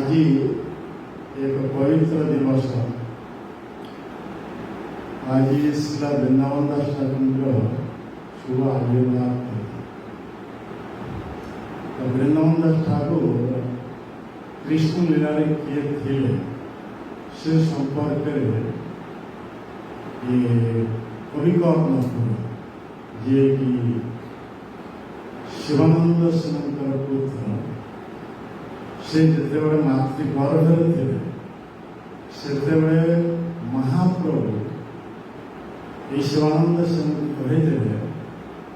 आज एक पवित्र दिवस आज श्रीला वृंदावन दास ठाकुर शुभ आविर्भाव तो वृंदावन दास ठाकुर कृष्ण लीला किए थे से संपर्क ये कविकर्ण जे कि शिवानंद सेनकर पुत्र से जिते बड़े मातृगर्भर थे से महाप्रभु ये शिवानंद सेन कही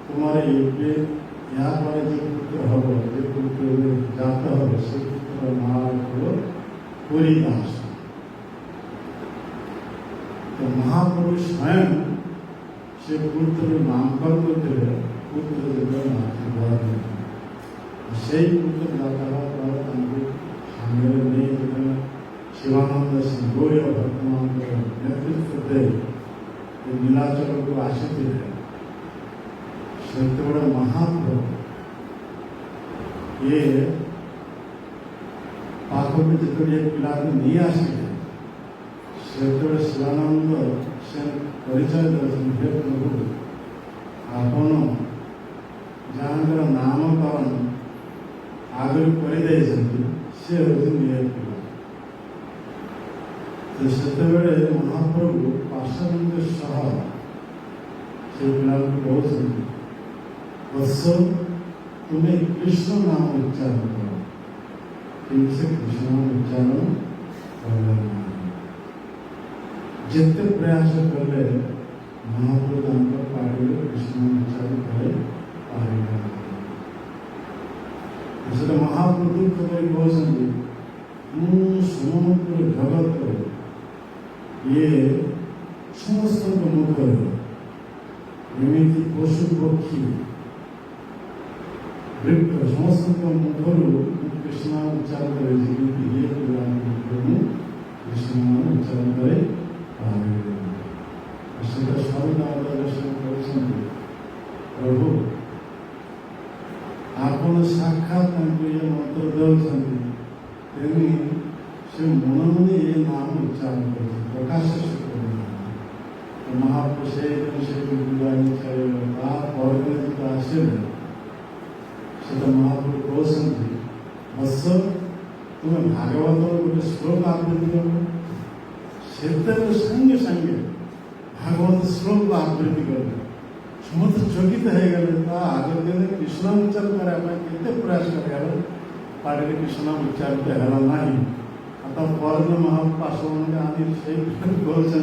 तुम्हारे यहाँ पर जो पुत्र हम जो पुत्र जात हम से पुत्र महाप्रभु पूरी दास तो महाप्रभु स्वयं से पुत्र नामकरण करते पुत्र मातृगर्भ से पुत्र जाता शिवानंद सिंह वर्तमान नेतृत्व दे नीलाचल को आसित से बड़ा महाप्रभु ये पाखों में जितने पिला नहीं आसिले से शिवानंद से परिचय दर्शन हे प्रभु आपण जहाँ नामकरण आगे कर से पिला तो से महाप्रभु पार्श्व सह से पिला कहते वत्स तुम्हें कृष्ण नाम उच्चारण करो ठीक से कृष्ण नाम उच्चारण कर जिते प्रयास कले महाप्रभु पार्टी कृष्ण नाम उच्चारण करे पारे महाप्रभु कहते समग्र जगत ये समस्त मुखर एमती पशु पक्षी वृक्ष समस्त मुखर कृष्ण उच्चारण करे ये कृष्ण उच्चारण करे प्रभु आपण साक्षात ये मंत्र दौरान से मन में ये नाम उच्चारण कर प्रकाश तो महाप्रभु से आसे तो महाप्रभु कहते वत्स तुम्हें भागवत गोटे श्लोक आवृत्ति कर संगे संगे भागवत श्लोक आवृत्ति कर समस्त चकित हो गए आगे दिन कृष्ण उच्चारण करते प्रयास कर पार्टी कृष्ण उच्चारित है ना आता पर महापार्श्व आनी से कहते गोटे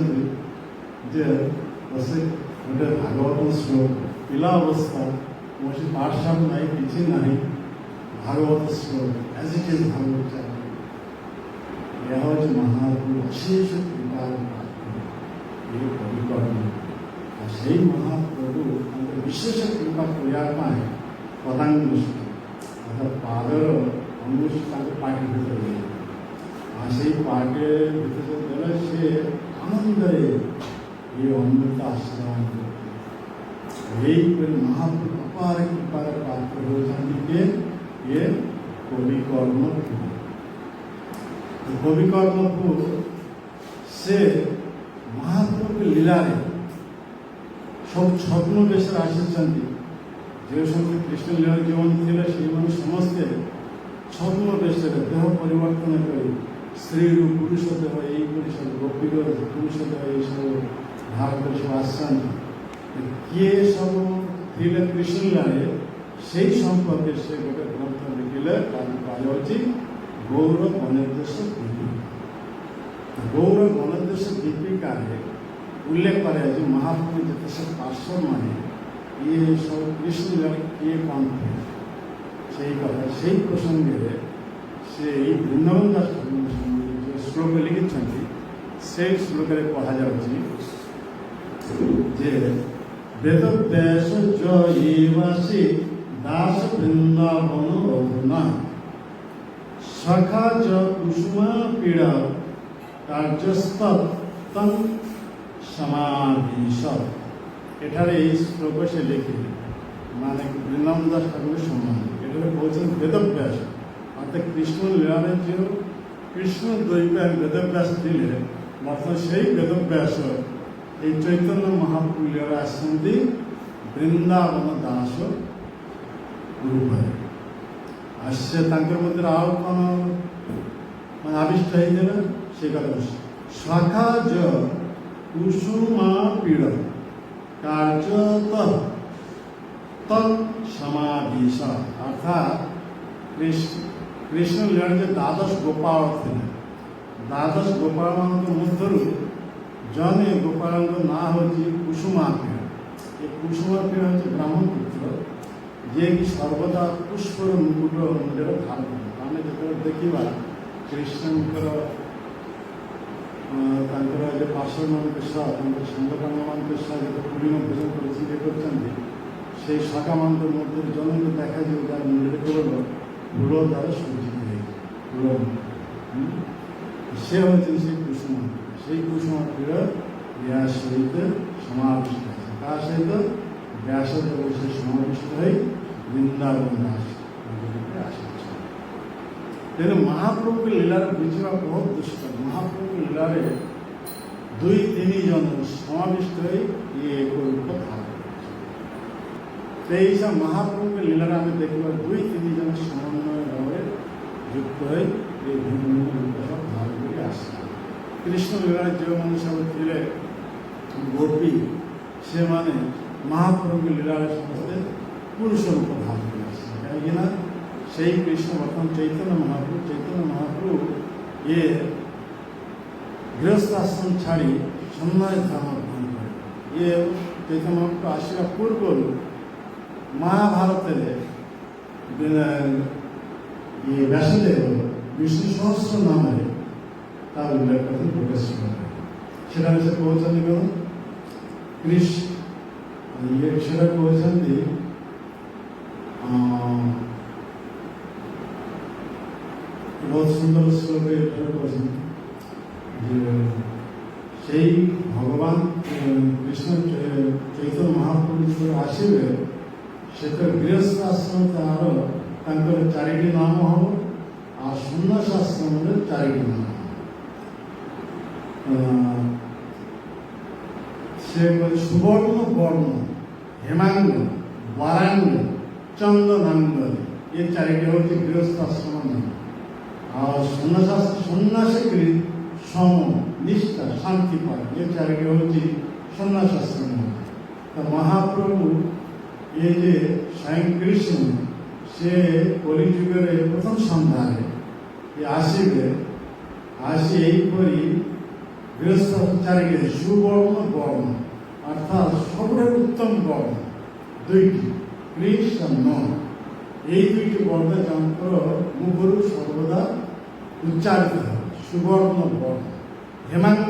भागवत श्लोक पिला अवस्था कौन पाठशाला ना किसी ना भागवत श्लोक एज इट इज भागवत यह हूँ महाप्रभु अशेष कृपा ये कविकर्ण से महाप्रभु विशेष कृपा करने पदांग पादर अनुष्ठान पार्टी भीतर से पार्टी भीतर से आनंद ये अमृत आश्रम यही महाप्रभु अपार कृपार पात्र हो जाते ये कविकर्ण कविकर्ण से महाप्रभु लीला सब छद्म बेस आसी जो समय कृष्ण लीला जो थे समस्ते छद्म बेस देह परिवर्तन कर स्त्री पुरुष देह यही पुरुष गोपी पुरुष देह ये सब भाव सब आसान किए सब थे कृष्ण लीला से संपर्क से गोटे ग्रंथ लिखिले कहुच्छी गौर गणेश दीपिका गौर गणेश दीपिका उल्लेख करे महाप्रभु जिते सब पार्श्व माने ये सब कृष्ण लीला किए कौन थे से कथा से प्रसंगे से वृंदावन दास जो श्लोक लिखिं से श्लोक पढ़ा जे वेद व्यास जयवासी दास वृंदावन रघुना सखा च कुसुमा पीड़ा कार्यस्त समाधीश एठारे श्लोक से लिखे माने वृंदावन दास ठाकुर सम्मान ये कहते वेद व्यास अर्थात कृष्ण लीला जो কৃষ্ণ দ্বৈপায়ন বেদব্যাস ଥିଲେ ବର୍ତ୍ତମାନ ସେଇ ବେଦବ୍ୟାସ এই চৈতন্য ମହାପ୍ରଭୁ লীଳାରେ ଆସିଛନ୍ତି ବୃନ୍ଦାବନ ଦାସ ରୂପରେ। আসছে ତାଙ୍କର ମଧ୍ୟରେ ଆଉ କ'ଣ ମାନେ ଆବିଷ୍ଟ ହେଇଥିଲା ସେ କଥା ସଖାଜ କୁସୁମା ପୀଡ଼ କାର୍ଯ୍ୟତ ତৎ সমাবেশ অর্থাৎ কৃষ্ণ লীলার যে দ্বাদশ ଗୋପାଳ ଥିଲେ ଦ୍ୱାଦଶ ଗୋପାଳମାନଙ୍କ ମଧ୍ୟରୁ ଜଣେ ଗୋପାଳଙ୍କ ନାଁ ହେଉଛି କୁସୁମାପୀଡ଼। ଏ କୁସୁମାପୀଡ଼ ହେଉଛି ବ୍ରାହ୍ମଣ ପୁତ୍ର ଯିଏକି ସର୍ବଦା ପୁଷ୍ପର ମୁକୁଟ ମୁଣ୍ଡରେ ଧାରଣ କରେ। ଆମେ ଯେତେବେଳେ ଦେଖିବା କୃଷ୍ଣଙ୍କର ତାଙ୍କର ଯେ ପାର୍ଶ୍ୱମାନଙ୍କ ସହ ତାଙ୍କର ସାଙ୍ଗମାନଙ୍କ ସହ ଯେତେ ପୂର୍ଣ୍ଣ ଭୋଜନ କରିଛନ୍ତି କରୁଛନ୍ତି সেই শাখাମାନଙ୍କ ମଧ୍ୟରୁ ଜଣଙ୍କୁ ଦେଖାଯିବ ଯାହାର ମୁଣ୍ଡରେ କେବଳ ଫୁଲ ଦ୍ୱାରା ସଜ୍ଜିତ ହେଇଛି ଫୁଲ ସେ ହେଉଛନ୍ତି ସେଇ କୁସୁମ। ସେଇ କୁସୁମ ପୀଡ଼ ଏହା ସହିତ ସମାବିଷ୍ଟ ହେଇଛି। ତା ସହିତ ବ୍ୟାସଦେବ ସେ ସମାବିଷ୍ଟ ହୋଇ ବୃନ୍ଦାବନ ଆସିଛନ୍ତି। ତେଣୁ ମହାପ୍ରଭୁଙ୍କ ଲୀଳାରେ ବୁଝିବା ବହୁତ ଦୁଷ୍ଟ। ମହାପ୍ରଭୁଙ୍କ ଲୀଳାରେ 2-3 ଜଣ ସମାବିଷ୍ଟ ହୋଇ ଇଏ ଏକ ରୂପ ଧାରଣ କରିଛି। ତେଇଶା ମହାପ୍ରଭୁଙ୍କ ଲୀଳାରେ ଆମେ ଦେଖିବା 2-3 ଜଣ ସମନ୍ୱୟ ଭାବରେ ଯୁକ୍ତ ହୋଇ ଏ ଭିନ୍ନ ରୂପ ଧାରଣ କରି ଆସିଲେ। କୃଷ୍ଣ ଲୀଳାରେ ଯେଉଁମାନେ ସବୁ ଥିଲେ ଗୋପୀ ସେମାନେ ମହାପ୍ରଭୁଙ୍କ ଲୀଳାରେ ସମସ୍ତେ ପୁରୁଷ ରୂପ ଧାରଣ କରି ଆସିଲେ। କାହିଁକିନା ସେଇ କୃଷ୍ଣ ବର୍ତ୍ତମାନ ଚୈତନ୍ୟ ମହାପ୍ରଭୁ ଇଏ ଗୃହସ୍ଥ ଆଶ୍ରମ ଛାଡ଼ି ସନ୍ନ୍ୟାସ ଧର୍ମ ଗ୍ରହଣ କଲେ। ଇଏ ଚୈତନ୍ୟ ମହାପ୍ରଭୁ ଆସିବା ପୂର୍ବରୁ ମହାଭାରତରେ ଇଏ ବ୍ୟାସଦେବ ବିଷ୍ଣୁ ସହସ୍ର ନାମରେ ତାର ଉଲ୍ଲେଖ କରି ପ୍ରକାଶ କଲେ। ସେଠାରେ ସେ କହୁଛନ୍ତି କ'ଣ ଇଏ ସେଟା କହୁଛନ୍ତି ବହୁତ ସୁନ୍ଦର ଶ୍ଲୋକ ଏଠାରେ କହୁଛନ୍ତି ଯେ ସେଇ ଭଗବାନ କୃଷ୍ଣ ଚୈତନ୍ୟ ମହାପ୍ରଭୁ ଯେତେବେଳେ ଆସିବେ ସେତେବେଳେ ଗୃହସ୍ଥ ଆଶ୍ରମ ତାଙ୍କର 4ଟି ନାମ ହେବ ଆଉ ସନ୍ନ୍ୟାସ ଆଶ୍ରମରେ 4ଟି ନାମ। ସେ ସୁବର୍ଣ୍ଣ ବର୍ଣ୍ଣ ହେମାଙ୍ଗ ବରାଙ୍ଗ ଚନ୍ଦନାଙ୍ଗ ଏ 4ଟି ହେଉଛି ଗୃହସ୍ଥ ଆଶ୍ରମ ନାମ। ଆଉ ସନ୍ନ୍ୟାସୀ ସମ ନିଷ୍ଠା ଶାନ୍ତି ପାଏ ଏ 4ଟି ହେଉଛି ସନ୍ନ୍ୟାସ ଆଶ୍ରମ। ତ ମହାପ୍ରଭୁ ये जे स्वयं कृष्ण से कलिजुगे प्रथम सन्धान आसवे आसी यहीपरी गृहस्थ 4टी सुवर्ण वर्ण अर्थात सब उत्तम वर्ण 2टी कृष्ण ये 2टी वर्ण जंकर मुखर सर्वदा उच्चारित है सुवर्ण वर्ण हेमांग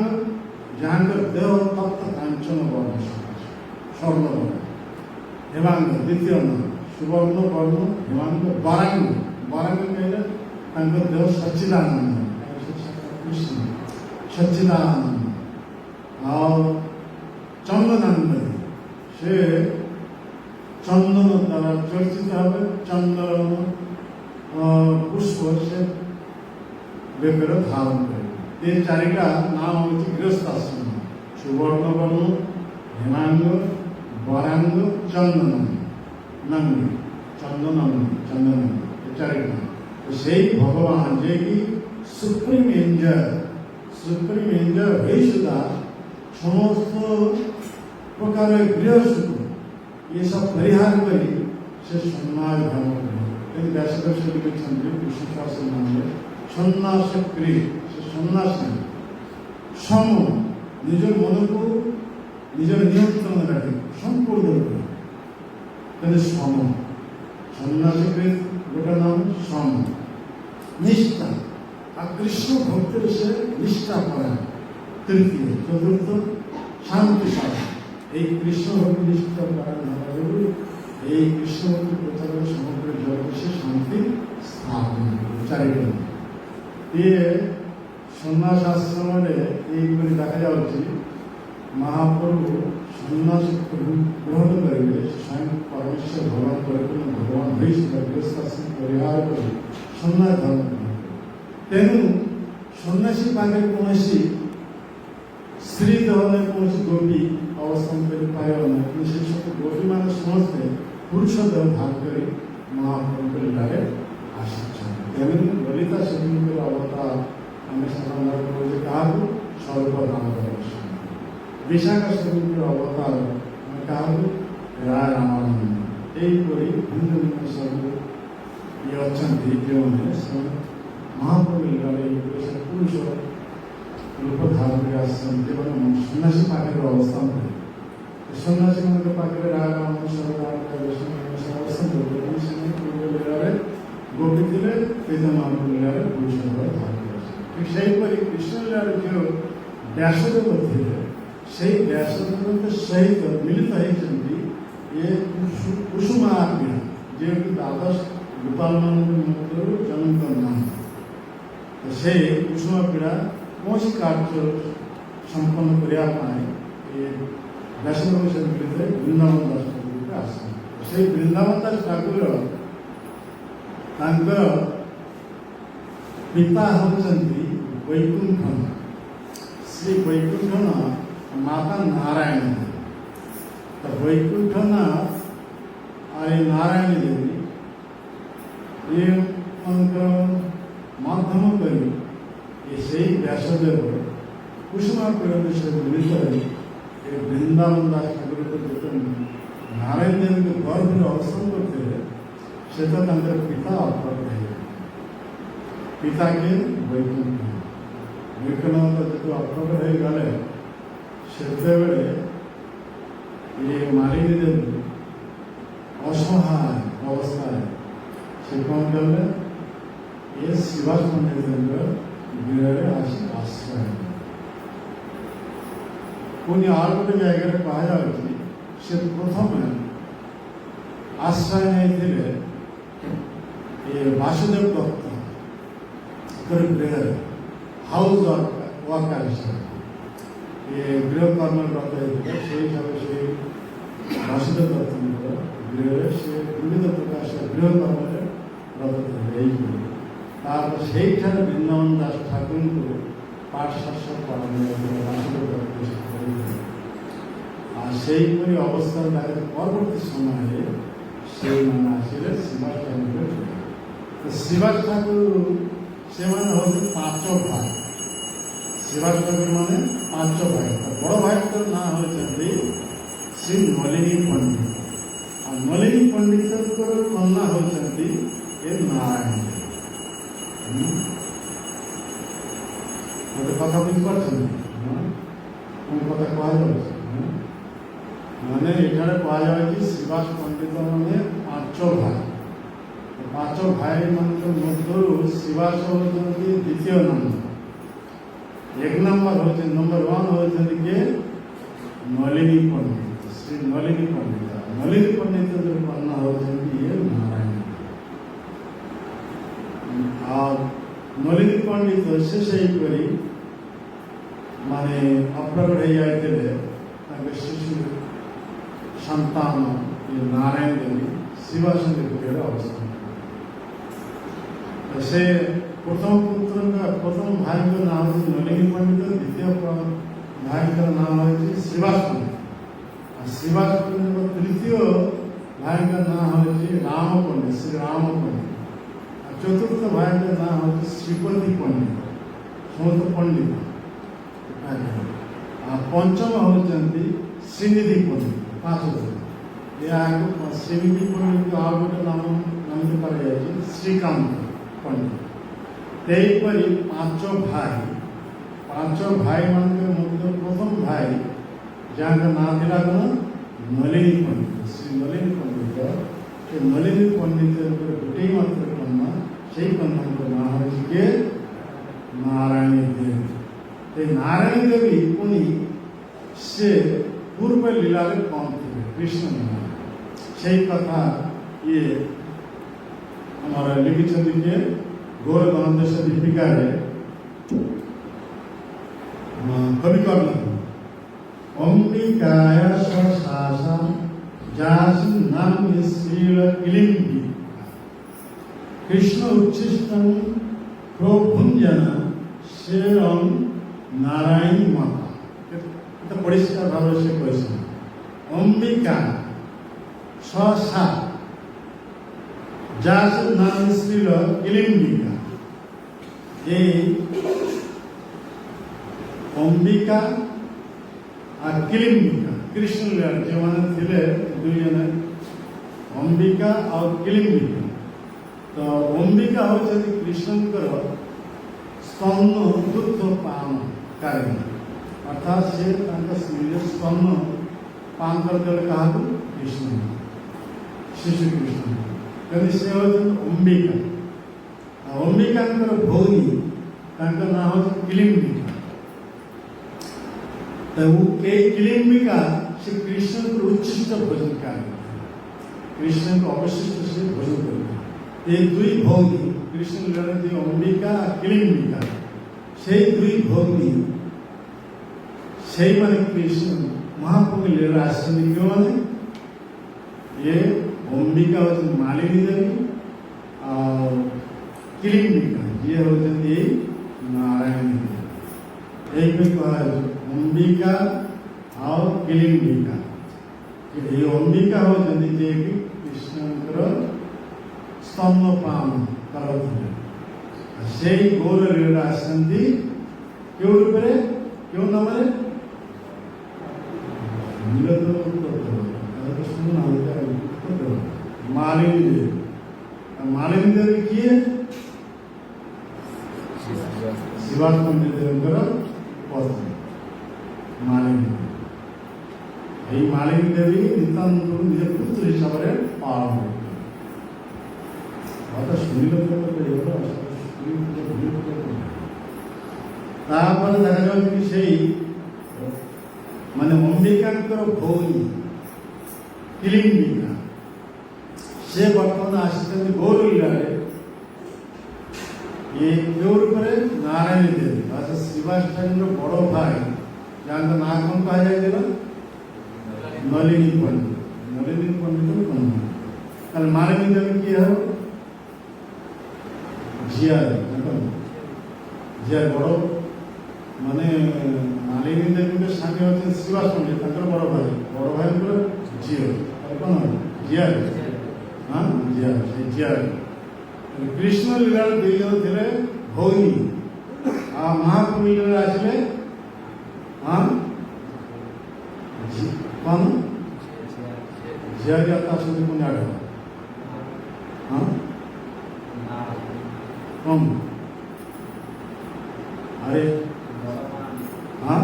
जहाँ देह तप्त कांचन वर्ण स्वर्ण वर्ण हेमांग द्वितीय नाम सुवर्ण वर्ण हेमांग बरांग बरांग कहले देह सच्चिदानंद कृष्ण सच्चिदानंद और चंदनानंद से चंदन द्वारा चर्चित है चंदन पुष्प से बेकर धारण करे। ये 4टा नाम होती गृहस्थ आश्रम सुवर्ण वर्ण हेमांग बरांग चंदनानंद चंदनानंद 4टा तो से भगवान जे कि सुप्रीम एंजल है सुधा समस्त प्रकार गृह सुख ये सब परिहार करी से सन्यास धर्म करे। व्यासदेव से लिखिछन्ति विष्णु सहस्र नाम सन्यास क्रिय से सन्यास सम निज मन को निजर नियंत्रण रखे संपूर्ण रूप सम सन्यासी गोटे नाम सम निष्ठा आ कृष्ण भक्त से निष्ठा पड़ा। तृतीय चतुर्थ शांति साधन এই কৃষ্ণ ভক্তি নিষ্ঠা পালন হওয়া জরুরি। এই কৃষ্ণ ভক্তি প্রচারের সমগ্র জগতে শান্তি স্থাপন 4টা ইয়ে সন্ন্যাস আশ্রমে এইপরি দেখা যাচ্ছে মহাপ্রভু সন্ন্যাস গ্রহণ করিবে স্বয়ং পরমেশ্বর ভগবান পরিপূর্ণ ভগবান হয়েছিল গৃহস্থাশ্রম পরিহার করে সন্ন্যাস ধর্ম। তেণু ସନ୍ନ୍ୟାସୀ ପାଖରେ କୌଣସି ସ୍ତ୍ରୀ ଧରଣର କୌଣସି ଗୋପୀ ଅବସ୍ଥାନ କରିପାରିବ ନାହିଁ, କିନ୍ତୁ ସେ ସବୁ ଗୋପୀମାନେ ସମସ୍ତେ ପୁରୁଷ ଦେହ ଧାରଣ କରି ମହାପ୍ରଭୁଙ୍କ ଲୀଳାରେ ଆସିଛନ୍ତି। ତେଣୁ ଲଳିତା ସେବୀଙ୍କର ଅବତାର ଆମେ ସାଧାରଣତଃ କହୁଛେ କାହାକୁ? ସର୍ବଦାମୋଦର ସ୍ୱାମୀ। ବିଶାଖା ସେବୀଙ୍କର ଅବତାର ଆମେ କାହାକୁ? ରାୟ ରାମାନନ୍ଦ। ଏହିପରି ଭିନ୍ନ ଭିନ୍ନ ସବୁ ଇଏ ଅଛନ୍ତି ଯେଉଁମାନେ ସେମାନେ ମହାପ୍ରଭୁ ଲୀଳାରେ ପୁରୁଷ ରୂପ ଧାରଣ କରି ଆସିଛନ୍ତି, ଯେଉଁମାନେ ସନ୍ନ୍ୟାସୀ ପାଖରେ ଅବସ୍ଥାନ କରେ। ସନ୍ନ୍ୟାସୀମାନଙ୍କ ପାଖରେ ରାୟ ରାମାନନ୍ଦ ଅବସ୍ଥାନ କରୁଥିଲେ, ସେମାନେ ପୂର୍ବ ଲୀଳାରେ ଗୋପୀ ଥିଲେ, ଚୈତନ୍ୟ ମହାପ୍ରଭୁ ଲୀଳାରେ ପୁରୁଷ ରୂପ ଧାରଣ କରିଥିଲେ। ଠିକ୍ ସେହିପରି କୃଷ୍ଣ ଲୀଳାରେ ଯେଉଁ ବ୍ୟାସଦେବ ଥିଲେ, ସେହି ବ୍ୟାସଦେବଙ୍କ ସହିତ ମିଳିତ ହେଇଛନ୍ତି ये कुसुमार पीड़ा जेकि द्वादश गोपालମାନଙ୍କ ମଧ୍ୟରୁ ଜଣଙ୍କ ନାମ। ସେ କୁସୁମା ପୀଡ଼ା କୌଣସି କାର୍ଯ୍ୟ ସମ୍ପନ୍ନ କରିବା ପାଇଁ ଏ ବ୍ୟାସଦେବ ସେ ମିଳିତ ବୃନ୍ଦାବନ ଦାସ ଠାକୁରଙ୍କୁ ଆସନ୍ତି। ସେଇ ବୃନ୍ଦାବନ ଦାସ ଠାକୁର ତାଙ୍କର ପିତା ହେଉଛନ୍ତି ବୈକୁଣ୍ଠନ। ଶ୍ରୀ ବୈକୁଣ୍ଠନ ମାତା ନାରାୟଣ। तो वैकुंठनाथ और नारायण देवी ये माध्यम करी से व्यासदेव कुसुमा पीड़ा से मिलित वृंदावन दास ठाकुर को जो नारायण देवी के गर्भ में अवसान करते से तो पिता अवतर पिता के वैकुंठ वैकुंठ जो अवतर हो गले से ये मालिनी देवी असहाय अवस्था है से कौन कले ये शिवाज पंडित गृह आश्रय पुण्य आर गोटे जगह कह से प्रथम आश्रय नहीं ये वासुदेव दत्त गृह हाउस वर्कर ये गृह कर्मरत से हिसाब से वासुदेव दत्त गृह से विविध प्रकार से गृह कर्म रत से वृंदावन दास ठाकुर को पाठशास्त्र पढ़ा वासुदेव दत्त सेहीपरि अवस्था परवर्ती समय से आसिले शिवाज ठाकुर। तो शिवाज ठाकुर से हूँ पांच भाई। शिवाज ठाकुर माने पांच भाई। बड़ भाई ना होती श्री नलिनी पंडित और नलिनी पंडित कन्या होती नारायण। गोटे कथा बुझीपार कथा कह मैंने ये कहुई शिवाज पंडित मैंने पांच भाई। पांच भाई मध्य शिवाज होती द्वितीय नंबर। एक नंबर होते नंबर वन होते किए नलिनी पंडित श्री नलिनी पंडित। नलिनी पंडित जो कन्या होती ये नारायण। और नलिनी पंडित से माने अप्रकट हो जाते शिशु संतान ये नारायण देवी शिवाशंकर गुरुर अवस्था से प्रथम पुत्र प्रथम भाई का नाम है नलिनी पंडित। द्वितीय भाई का नाम है शिवाज पंडित। शिवाज पंडित तृतीय भाई का नाम है राम पंडित श्री राम पंडित। चतुर्थ भाई का नाम है श्रीपति पंडित समस्त पंडित। पंचम होती श्रीनिधि पंडित। पांच श्रीनिधि पंडित को आउ गोटे नाम नामित कर श्रीकांत पंडित। तेईपरी पांच भाई मान मध्य प्रथम भाई जहाँ का नाम था नलिनी पंडित। श्री नलिनी पंडित से नलिनी पंडित गोटे मात्र कन्या से कन्या नाम है नारायणी देवी। नारायणी देवी पुणी से पूर्व लीला कौन थे कृष्ण लीला से कथा ये हमारा लिखित के गौर गणदेश दीपिका कवि कर्ण अंबिकाय शासन जासु नाम श्रील कृष्ण उच्छिष्टं प्रोभुंजन স্বয়ং নারায়ণী মাতা। এটা পরিষ্কার ভাবে সে করেছে অম্বিকা সা, যার নাম ছিল কিলিম্বিকা। এই অম্বিকা আর কিলিম্বিকা কৃষ্ণ লীলার যেমন ଥିଲେ দুইজনে ଅମ୍ବିକା ଆଉ କିଳିମ୍ବିକା। ତ ଅମ୍ବିକା ହେଉଛନ୍ତି କୃଷ୍ଣଙ୍କର ସ୍ତନ ଦୁଗ୍ଧ ପାନକାରିଣୀ, ଅର୍ଥାତ୍ ସେ ତାଙ୍କ ନିଜ ସ୍ତନ ପାନ କରିଦେଲେ କାହାକୁ? କୃଷ୍ଣ, ଶିଶୁ କୃଷ୍ଣ। କିନ୍ତୁ ସେ ହେଉଛନ୍ତି ଅମ୍ବିକା। ଆଉ ଅମ୍ବିକାଙ୍କର ଭଉଣୀ ତାଙ୍କ ନାଁ ହେଉଛି କିଳିମ୍ବିକା। ତ এই কিলিম্বিকা ସେ କୃଷ୍ଣଙ୍କର ଉଚ୍ଛିଷ୍ଟ ଭୋଜନକାରୀ, কৃষ্ণকে অবশিষ্ট সে ভোজন করবে। এই দুই ভগ্নী কৃষ্ণ লীলার যে অম্বিকা আর কিলিম্বিকা, সেই দুই ভগ্নী সেইমানে কৃষ্ণ মহাপ্রভু লীলা আসছেন কেউমানে? ଏ ଅମ୍ବିକା ହେଉଛନ୍ତି ମାଳିନୀ ଦେବୀ, ଆଉ କିଲିମ୍ବିକା ଯିଏ ହେଉଛନ୍ତି ଏଇ ନାରାୟଣୀ ଦେବୀ। ଏଇପରି କୁହାଯାଉଛି ଅମ୍ବିକା ଆଉ କିଲିମ୍ବିକା। এই অম্বিকা ହେଉଛନ୍ତି ଯିଏକି କୃଷ୍ଣଙ୍କର ସ୍ତନ୍ୟପାନ କରାଉଥିଲେ। ସେଇ ଗୌର ଲୀଳାରେ ଆସିଛନ୍ତି କେଉଁ ରୂପରେ, କେଉଁ ନାମରେ? ମାଳିନୀ ଦେବୀ। ମାଳିନୀ ଦେବୀ କିଏ? ଶିବାଜ ପଣ୍ଡିତଙ୍କର ପତ୍ନୀ ମାଳିନୀ ଦେବୀ। এই মালিনী দেবী নিতান্ত নিজ পুত্র হিসাবে পালন করতেন। তারপরে দেখা যাচ্ছে কি সেই মানে অম্বিকাঙ্কর ভৌণী কিলিম্বিকা সে বর্তমানে আসছেন গৌর লীলারে এই কেউ রূপে নারায়ণী দেবী, অর্থাৎ শিবাচার্যের বড় ভাই, যার নাম কোন পাওয়া যায় না? নলিনী পণ্ডিত। নলিনী পণ্ডিত তাহলে মালিনী দেবী কি হবে? ঝিয়া, ঝিয়া বড় মানে মালিনী দেবীর স্বামী হচ্ছেন শিবাস পণ্ডিত, তাঁর বড় ভাই, বড় ভাই ঝিও, তাহলে কোন হবে? ঝিয়া। হ্যাঁ, ঝিয়া, সেই ঝিয়া। কৃষ্ণ লীলার দুইজন ଥିଲେ ভৌণী, আর মহাপ্রভু লীলাରେ আসলে হ্যাঁ কোন ঝিয়ারি आता असून कोणी आढळ हां कोण? अरे हां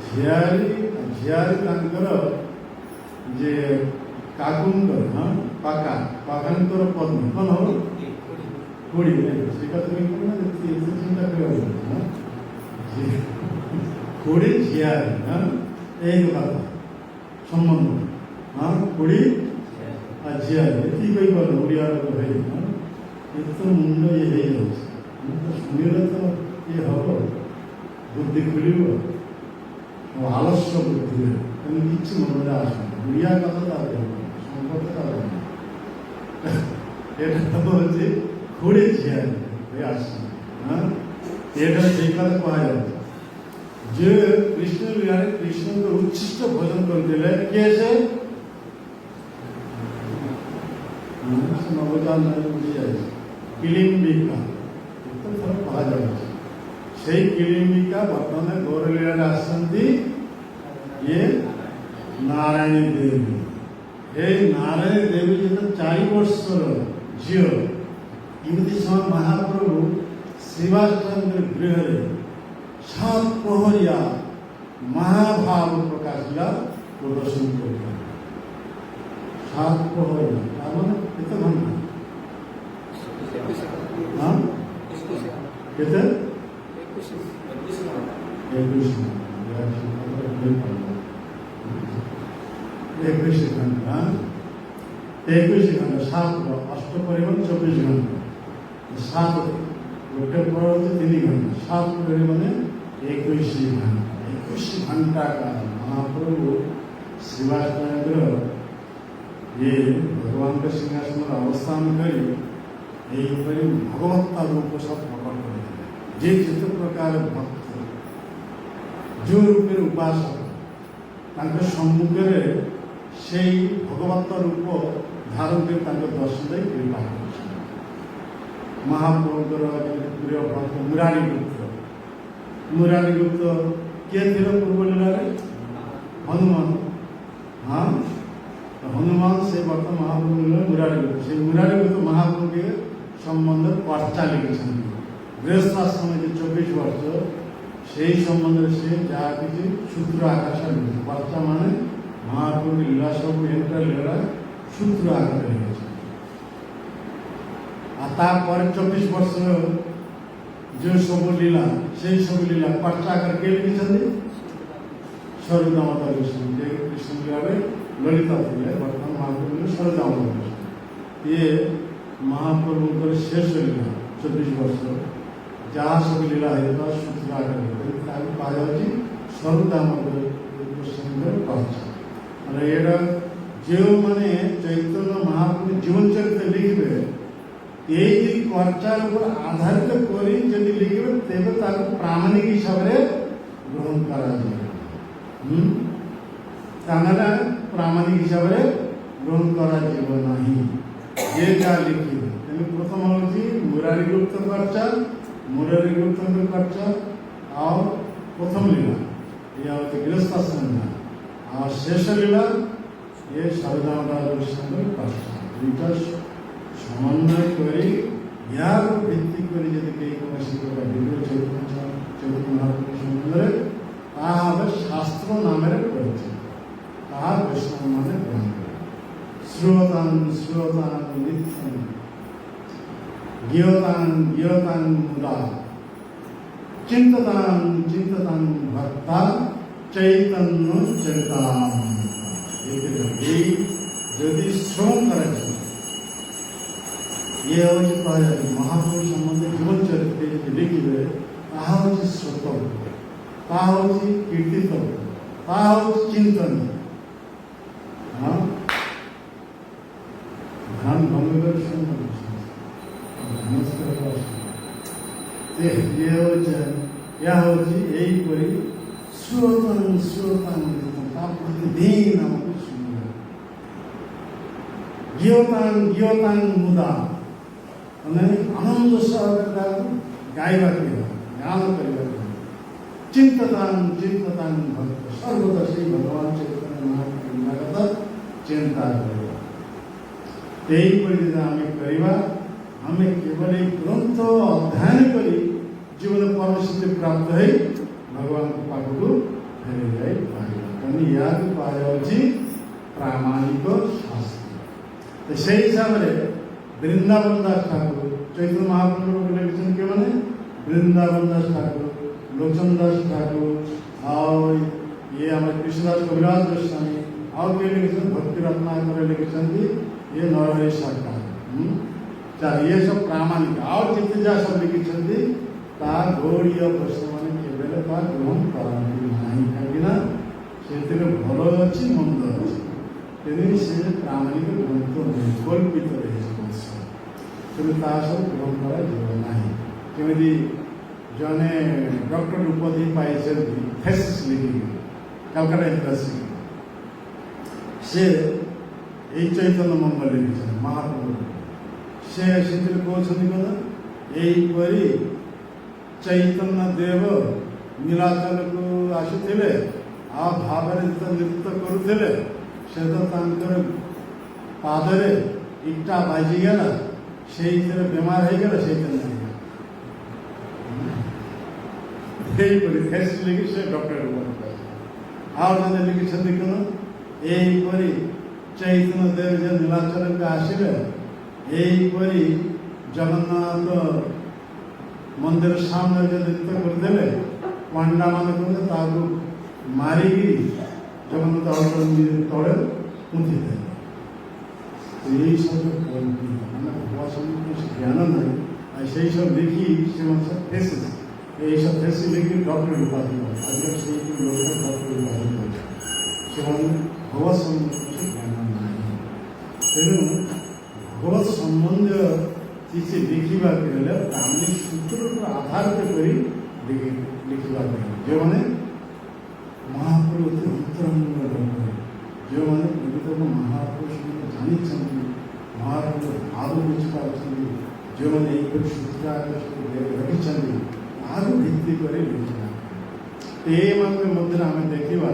ଝିଆରୀ ତାଙ୍କର ଯେ କାକୁଙ୍କର ପାକାଙ୍କର ପତ୍ନୀ କଣ ହବ? ଖୁଡି। ସେ କଥା ଚିନ୍ତା କରିବା ଖୁଡି ଝିଆରୀ, এই কথা সম্বন্ধ। হ্যাঁ, ଖୁଡି আর ঝিয়ারি এটি কইবার ওড়িয়া হয়ে এত মুন্ড ইয়ে হয়ে যাচ্ছে। শুনিলে তো ইয়ে হব, বুদ্ধি খুলিব, আলস্য বুদ্ধি তেমন কিচ্ছু মনে আসবে না। ওড়িয়া কথা তাদের সম্পর্কে তাদের এটা হচ্ছে খুড়ি ঝিয়ারি হয়ে আসছে। হ্যাঁ, এটা সেই কথা পাওয়া যাচ্ছে যে কৃষ্ণ লীলারে কৃষ্ণকে উচ্ছিষ্ট ভোজন করলে কি আছে? কিলিম্বিকা পাওয়া যাচ্ছে। সেই কিলিম্বিকা বর্তমানে গৌর লীলারে আসছেন ইয়ে নারায়ণী দেবী। এই নারায়ণী দেবী যেটা 4 ବର୍ଷର ଝିଅ, ଏମିତି ସମୟ ମହାପ୍ରଭୁ ଶ୍ରୀବାସଚନ୍ଦ୍ର ଗୃହରେ ସାତ ପ୍ରହରିଆ ମହାଭାବ ପ୍ରକାଶ লীলা প্রদর্শন করলেন। 7 প্রহরিয়া তার মানে কেতে ঘন্টা? হ্যাঁ, কেতে? 21 ঘন্টা। 21 ঘন্টা 7 8 পরিমাণ 24 ঘন্টা। 7 গোটে পর হচ্ছে 3 ঘন্টা, 7 পরিমাণে 21 ঘন্টা। 21 ঘন্টা কাল महाप्रभु श्रीवासचंद्र ये भगवान के सिंहासन पर अवस्थान कर ଏହିପରି ଭଗବତ୍ତା ରୂପ ସବୁ ପ୍ରକଟ କରିଥିଲେ। ଯେ ଯେତେ ପ୍ରକାର ଭକ୍ତ ଯେଉଁ ରୂପରେ ଉପାସକ ତାଙ୍କ ସମ୍ମୁଖରେ ସେଇ ଭଗବତ ରୂପ ଧାରଣ କରି ତାଙ୍କ ଦର୍ଶନ ଦେଇ କୃପା କରୁଛନ୍ତି। ମହାପ୍ରଭୁଙ୍କର ପ୍ରିୟ ଭକ୍ତ ମୁରାରୀ ଗୁପ୍ତ କିଏ ଥିଲେ ପୂର୍ବ ଲୀଳାରେ? ହନୁମାନ। ହଁ, ହନୁମାନ ସେ ବର୍ତ୍ତ ମହାପ୍ରଭୁ ମୁରାରୀ ଗୁପ୍ତ। ସେ ମୁରାରୀ ଗୁପ୍ତ ମହାପ୍ରଭୁ ସମ୍ବନ୍ଧ ପର୍ଚ୍ଚା ଲିଖିଛନ୍ତି। ଗୃହସ୍ଥାଶ୍ରମ ଯେ 24 ବର୍ଷ সেই সম্বন্ধে সে যা কিছু সূত্র আকাশে লিখেছে। পর্চা মানে মহাপ্রভু লীলা সব একটা লীলা সূত্র আকারে লিখেছে। আর তারপরে 24 বর্ষ যে সব লীলা সেই সব লীলা পর্চা আকারে কে লিখেছেন? সরদামতা গোস্বামী, যে কৃষ্ণ লীলারে ললিতা ଥିଲେ বর্তমান মহাপ্রভু সরদামতা গোস্বামী। ইয়ে মহাপ্রভুଙ୍କର শেষ লীলা 24 ବର୍ଷ ଯାହା ସବୁ ଲୀଳା ହେଇଥିବା ସୂତ୍ର ଆକାରରେ ତାକୁ କୁହାଯାଉଛି ସରୁଦାମୋଦର ଗୋସ୍ୱାମୀଙ୍କର ପର୍ଚ୍ଚା। ମାନେ ଏଇଟା ଯେଉଁମାନେ ଚୈତନ୍ୟ ମହାପ୍ରଭୁ ଜୀବନ ଚରିତ୍ର লিখবে এই পর্চার উপর আধারিত করে যদি লিখবে তেবে তাকে প্রামাণিক হিসাবে গ্রহণ করা যাবে। তাহলে প্রামাণিক হিসাবে গ্রহণ করা যাবে না। যে যা লিখিবে তেমনি প্রথম হচ্ছে মুরারি গুপ্ত পর্চা, মুরারি গুপ্তଙ୍କ পর্চা ଆଉ প্রথম লীলা ইয়া হচ্ছে গৃহস্থাশ্রম লীলা আর শেষ লীলা ये সরদামতা গোস্বামীর পর্চা। দুইটা সমন্বয় করে ইয়ার ভিত্তি করে যদি কেউ কৌশিক ভিডিও চৈতন্য মহাপ্রভু সম্বন্ধে তাহা হবে শাস্ত্র নামের পরিচয়। তাহার বৈষ্ণব মানে গ্রহণ করে শ্রোতান শ্রোতান নিত্যম জ্ঞাতান জ্ঞাতান মুদা চিন্ততান চিন্ততান ভক্তা চৈতন্য চরিতামৃত। এই যদি শ্রবণ করা যায় ইয়ে হচ্ছে পাওয়া যাবে মহাপ্রভু সম্বন্ধে জীবন চরিত্রে যদি লিখিবে তাহা হচ্ছে শ্রোতব্য, তাহা হচ্ছে কীর্তিতব্য, তাহা হচ্ছে চিন্তনীয়। হ্যাঁ, ধ্যান ভঙ্গ করে শুনতে ଏହା ହେଉଛି ଏହିପରି ଶ୍ରୋତାନ ଶ୍ରୋତାନ ତା ପ୍ରତିଦିନ ଆମକୁ ଶୁଣିବା। ଜ୍ଞାତାନ ଜ୍ଞାତାନ ମୁଦା ମାନେ ଆନନ୍ଦ ସହକାରେ ତାକୁ ଗାଇବାକୁ ହେବ, ଜ୍ଞାନ କରିବାକୁ ହେବ। ଚିନ୍ତତାନ ଚିନ୍ତତାନ ଭକ୍ତ ସର୍ବଦା ସେଇ ଭଗବାନ ଚୈତନ୍ୟ ମହାପ୍ରଭୁଙ୍କ କଥା ଚିନ୍ତା କରିବା। ଏହିପରି ଯଦି ଆମେ କରିବା ଆମେ କେବଳ এই ଗ୍ରନ୍ଥ ଅଧ୍ୟୟନ କରି ଜୀବନ ପରମ ସିଦ୍ଧି ପ୍ରାପ୍ତ ହେଇ ଭଗବାନଙ୍କ ପାଖକୁ ଫେରି ଯାଇପାରିବା। ତେଣୁ ଏହାକୁ କୁହାଯାଉଛି ପ୍ରାମାଣିକ ଶାସ୍ତ୍ର। ତ ସେଇ ହିସାବରେ ବୃନ୍ଦାବନ ଦାସ ଠାକୁର ଚୈତନ୍ୟ ମହାପ୍ରଭୁଙ୍କୁ ଲେଖିଛନ୍ତି କେଉଁମାନେ? ବୃନ୍ଦାବନ ଦାସ ଠାକୁର, ଲୋଚନ ଦାସ ଠାକୁର, ଆଉ ଇଏ ଆମର କୃଷ୍ଣଦାସ କବିରାଜ ଗୋସ୍ୱାମୀ, ଆଉ କିଏ ଲେଖିଛନ୍ତି? ଭକ୍ତି ରତ୍ନାକର ଲେଖିଛନ୍ତି ଇଏ ନରହରି ସରକାର। ये सब प्रामाणिक और जितने जा सब लिखिଛନ୍ତି ତା ଗୌଡ଼ୀୟ ବୈଷ୍ଣବମାନେ କେବେ ତା ଗ୍ରହଣ କରନ୍ତି ନାହିଁ। କାହିଁକିନା ସେଥିରେ ଭଲ ଅଛି ମନ୍ଦ ଅଛି। ତେଣୁ ସେ ପ୍ରାମାଣିକ ଗ୍ରନ୍ଥ ନୁହେଁ, କଳ୍ପିତ ରହିଛି। ତେଣୁ ତା ସବୁ ଗ୍ରହଣ କରାଯିବ ନାହିଁ। କେମିତି ଜଣେ ଡକ୍ଟର ଉପାଧି ପାଇଛନ୍ତି ଥେସିସ୍ ଲେଖିକି କାଲକାଟା ୟୁନିଭର୍ସିଟି, ସେ ଏଇ ଚୈତନ୍ୟ ମଙ୍ଗଳ ଲେଖିଛନ୍ତି ମହାପ୍ରଭୁ। ସେ ସେଥିରେ କହୁଛନ୍ତି କ'ଣ? ଏହିପରି ଚୈତନ୍ୟ ଦେବ ନୀଳାଚଳକୁ ଆସୁଥିଲେ ଆଉ ଭାବରେ ନୃତ୍ୟ କରୁଥିଲେ, ସେ ତ ତାଙ୍କର ପାଦରେ ଇଟା ବାଜିଗଲା, ସେଇଥିରେ ବେମାର ହେଇଗଲା, ସେଇଥିରେ ନାହିଁ। ଏହିପରି ଫେସ୍ ଲେଖି ସେ ଡକ୍ଟର ଆଉ ଜଣେ ଲେଖିଛନ୍ତି କ'ଣ? ଏହିପରି ଚୈତନ୍ୟ ଦେବ ଯେ ନୀଳାଚଳକୁ ଆସିଲେ ଏହିପରି ଜଗନ୍ନାଥ ମନ୍ଦିର ସାମ୍ନାରେ ଯେ ନୃତ୍ୟ କରିଦେଲେ, ପଣ୍ଡାମାନେ କଲେ ତାହାକୁ ମାରିକି ଜଗନ୍ନାଥ ତଳେ ପୁଞ୍ଚିଦେଲେ। এই সব মানে ভগবান সম্বন্ধে জ্ঞান নাই, আর সেই সব লিখি ସେମାନେ সব ফেসেছে। এইসব ফেসে লিখি ডক্টর উপাধি হয়। আজকাল সেই লোকেরা ডক্টর উপাধি করছে, ସେମାନେ ভগবত সম্বন্ধে জ্ঞান নাই। ତେଣୁ ଭଗବତ ସମ୍ବନ୍ଧୀୟ କିଛି ଲେଖିବାକୁ ହେଲେ ବ୍ରାହ୍ମଣୀ ସୂତ୍ରକୁ ଆଧାରିତ କରି ଲେଖିବାକୁ ହେଲେ ଯେଉଁମାନେ ମହାପ୍ରଭୁ ଅନ୍ତରଙ୍ଗ ଲୋକ ଯେଉଁମାନେ ପ୍ରକୃତକୁ ମହାପୁରୁଷଙ୍କୁ ଜାଣିଛନ୍ତି ମହାପ୍ରଭୁ ଭାବ ବୁଝିପାରୁଛନ୍ତି ଯେଉଁମାନେ ଏହିପରି ସୂତ୍ର ଆକାଶକୁ ରଖିଛନ୍ତି ତାହାକୁ ଭିତ୍ତି କରି ଲେଖିବା ଏମାନଙ୍କ ମଧ୍ୟରେ ଆମେ ଦେଖିବା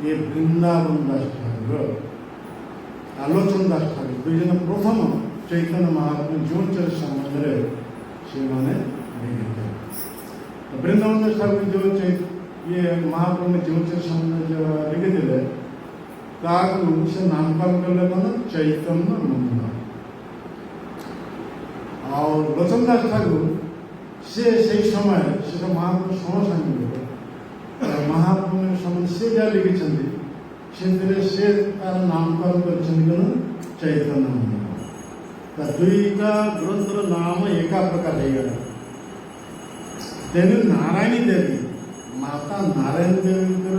ଏ ବୃନ୍ଦାବନ ଦାସ ଠାକୁର ଆଲୋଚନ ଦାସ ଠାକୁର ଦୁଇ ଜଣ ପ୍ରଥମ ଚୈତନ୍ୟ ମହାପ୍ରଭୁ ଯେଉଁ ଚରିତ୍ର ସମ୍ବନ୍ଧରେ ସେମାନେ ଲେଖିଥିଲେ ବୃନ୍ଦାବନ ଦାସ ଠାକୁର ଯେଉଁ ଇଏ ମହାପ୍ରଭୁ ଯେଉଁ ଚରିତ୍ର ସମ୍ବନ୍ଧରେ ଲେଖିଥିଲେ ତାହାକୁ ସେ ନାମକରଣ କଲେ କ'ଣ ଚୈତନ୍ୟ ମଙ୍ଗଳ ଆଉ ଲୋଚନ ଦାସ ଠାକୁର ସେ ସେଇ ସମୟରେ ସେ ମହାପ୍ରଭୁ ସମସାଙ୍ଗିକ ମହାପ୍ରଭୁ ସମୟରେ ସେ ଯାହା ଲେଖିଛନ୍ତି ସେଥିରେ ସେ ତାର ନାମକରଣ କରିଛନ୍ତି କ'ଣ ଚୈତନ୍ୟ ମଙ୍ଗଳ ତା ଦୁଇଟା ଗ୍ରନ୍ଥର ନାମ ଏକା ପ୍ରକାର ହେଇଗଲା ତେଣୁ ନାରାୟଣୀ ଦେବୀ ମାତା ନାରାୟଣ ଦେବୀଙ୍କର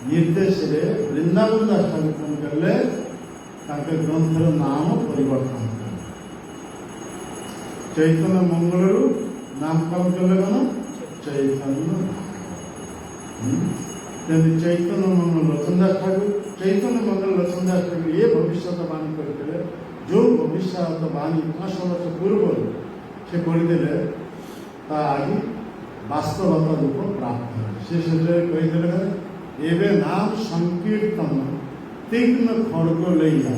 ନିର୍ଦ୍ଦେଶରେ ବୃନ୍ଦାବନ ଦାସ ଠାକୁର କ'ଣ କଲେ ତାଙ୍କ ଗ୍ରନ୍ଥର ନାମ ପରିବର୍ତ୍ତନ କଲେ ଚୈତନ୍ୟ ମଙ୍ଗଳରୁ ନାମକରଣ କଲେ କ'ଣ ଚୈତନ୍ୟ ତେଣୁ ଚୈତନ୍ୟ ମଙ୍ଗଳ ଲୋଚନ ଦାସ ଠାକୁର ଚୈତନ୍ୟ ମଙ୍ଗଳ ଲୋଚନ ଦାସ ଠାକୁର ଏ ଭବିଷ୍ୟତବାଣୀ କରିଥିଲେ ଯେଉଁ ଭବିଷ୍ୟତବାଣୀ 500 ବର୍ଷ ପୂର୍ବରୁ ସେ କରିଦେଲେ ତା ଆଜି ବାସ୍ତବତା ରୂପ ପ୍ରାପ୍ତ ହେଲା ସେ ସେଥିରେ କହିଥିଲେ ଏବେ নাম সংকীর্তন তীক্ষ্ণ খড়গ লইয়া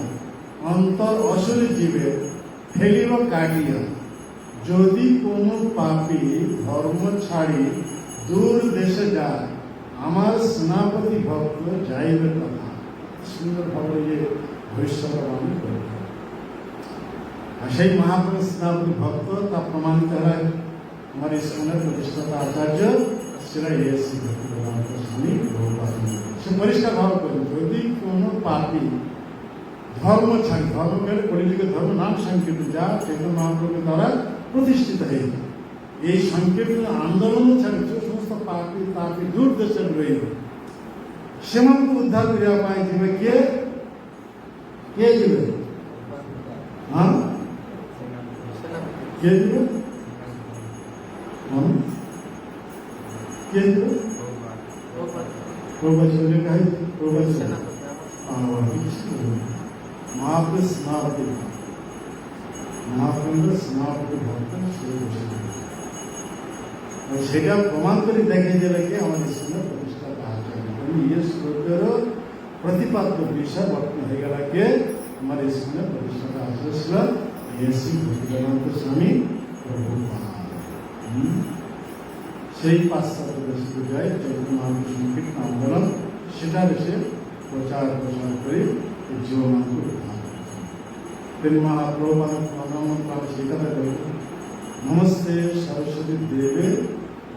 অন্তর অসুরি জীবে ফেলিব কাটিয়া যদি কোনো পাপী ধর্ম ছাড়ি দূর দেশে যায় আমার সেনাপতি ভক্ত যাইবে কথা সুন্দর ভাবে যে ভবিষ্যৎবাণী করে আর সেই মহাপুরুষ সেনাপতি ভক্ত তা প্রমাণিত হয় আমার ইস্কনের প্রতিষ্ঠাতা আচার্য সেটা এসি স্বামী সে পরিষ্কার ভাব করেন যদি কোনো পাপী ধর্ম ছাড়ি ধর্ম গেলে কলিযুগের ধর্ম নাম সংকীর্তন যা চৈতন্য মহাপ্রভুর দ্বারা প্রতিষ্ঠিত হয়েছে এই সংকীর্তন আন্দোলন ছাড়ি যে সমস্ত পাপী তাপী দূর দেশে রইল সেମାନଙ୍କୁ উদ্ধার করিয়া পাই যাবে কে কে যাবে হ্যাঁ কে যাবে কে যাবে প্রবচনে কাই প্রবচন মহাপুরুষ স্নাপতি মহাপুরুষ স্নাপতি ভক্ত সেটা প্রমাণ করে দেখে দিলে কি আমাদের ইস্কনের প্রতিষ্ঠাতা আচার্য ইয়ে শ্লোকের প্রতিপাদ্য বিষয় বর্তমান হয়ে গেল কে আমাদের ইস্কনের প্রতিষ্ঠাতা আচার্য ছিল এসি ভক্তিবেদান্ত স্বামী প্রভুপাদ সেই পাশ্চাত্য দেশে যায় চৈতন্য মহাপুরুষ সংকীর্তন আন্দোলন সেটা দেশে প্রচার প্রসার করে জীবনকে উদ্ধার তেমনি মহাপ্রভুপাদ প্রধানমন্ত্রী সেই কথা করি নমস্তে সরস্বতী দেবে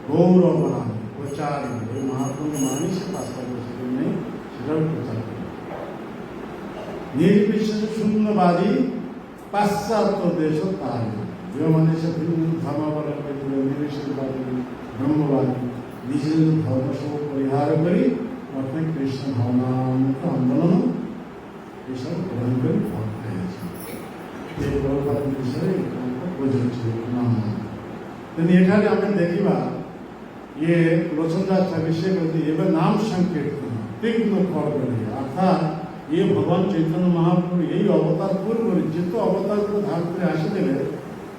গৌরবান প্রচার এই মহাপ্রভু মানি সে পাশ্চাত্য দেশে নেই সেটাও প্রচার করে নির্বিশেষ শূন্যবাদী পাশ্চাত্য দেশ তাই ଯେଉଁମାନେ ସେ ଧର୍ମାବଲମ୍ବୀ କରିଥିଲେ ନିରିଶ୍ଚିତବାଦୀ ବ୍ରହ୍ମବାଦୀ ନିଜ ନିଜ ଧର୍ମ ସବୁ ପରିହାର କରି ପ୍ରଥମେ କୃଷ୍ଣ ଭାବନାମୁକ୍ତ ଆନ୍ଦୋଳନ ଏସବୁ ଗ୍ରହଣ କରି ଭକ୍ତ ହେଇଛନ୍ତି ଏ ପ୍ରଭୁପାଦ ବିଷୟରେ ବୁଝୁଛି ନାମ ତେଣୁ ଏଠାରେ ଆମେ ଦେଖିବା ଇଏ ଲୋଚନ ଦାସ ଠାକୁର ସେ କହନ୍ତି ଏବେ ନାମ ସଂକୀର୍ତ୍ତନ ତୀକ୍ଷ୍ଣ ଖଡ଼ କରି ଅର୍ଥାତ୍ ଇଏ ଭଗବାନ ଚୈତନ୍ୟ ମହାପ୍ରଭୁ ଏଇ ଅବତାର ପୂର୍ବରୁ ଯେତେ ଅବତାରକୁ ଧାରଣ କରି ଆସିଥିଲେ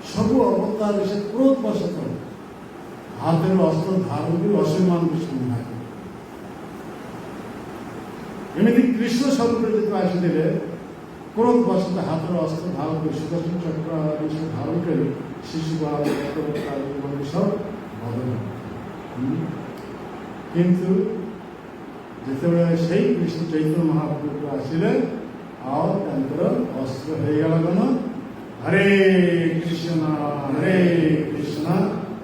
ସବୁ ଅବତାର ସେ କ୍ରୋଧ ବଶତ ହାତରେ ଅସ୍ତ୍ର ଧାରଣ କରି ଅସୁରମାନଙ୍କୁ ସଂହାର ଏମିତି କୃଷ୍ଣ ସ୍ୱରୂପରେ ଯେତେବେଳେ ଆସିଥିଲେ କ୍ରୋଧ ବଶତ ହାତରେ ଅସ୍ତ୍ର ଧାରଣ କରି ସୁଦର୍ଶନ ଚକ୍ର ଧାରଣ କରି ଶିଶୁ ସବୁ ବଦଳ କିନ୍ତୁ ଯେତେବେଳେ ସେଇ କୃଷ୍ଣ ଚୈତନ୍ୟ ମହାପ୍ରଭୁ ଆସିଲେ ଆଉ ତାଙ୍କର ଅସ୍ତ୍ର ହେଇଗଲା କ'ଣ हरे कृष्ण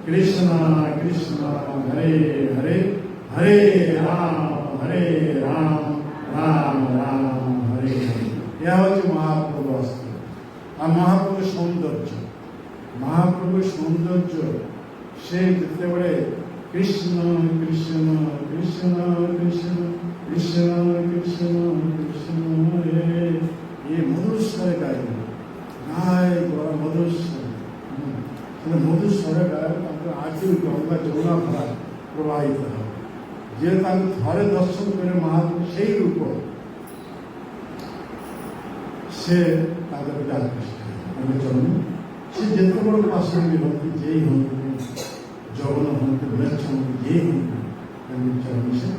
कृष्ण कृष्ण हरे हरे हरे राम राम राम हरे हरे यह हूँ महाप्रभु अस्त्र आ महाप्रभु सौंदर्य से जिते कृष्ण कृष्ण कृष्ण कृष्ण कृष्ण कृष्ण कृष्ण ये मधुर स्वर गाय गाय बड़ा मधुर स्वर ସେଟା ମଧୁସ୍ୱରଟା ତାଙ୍କ ଆଖିରୁ ଗଙ୍ଗା ଯମୁନା ଧାରା ପ୍ରବାହିତ ହେବ। ଯିଏ ତାଙ୍କୁ ଥରେ ଦର୍ଶନ କରେ ମହାପ୍ରଭୁ ସେଇ ରୂପ ସେ ତାଙ୍କ ପିତା ଆକୃଷ୍ଟ ତାଙ୍କ ଚରଣ ସେ ଯେତେ ବଡ଼ ପାର୍ଶ୍ୱ ହୁଅନ୍ତି ଯେ ହୁଅନ୍ତୁ ଜଗନ ହୁଅନ୍ତୁ ବିଳଚ୍ଛ ହୁଅନ୍ତୁ ଯେ ହୁଅନ୍ତୁ ତାଙ୍କ ଚରଣ ସେ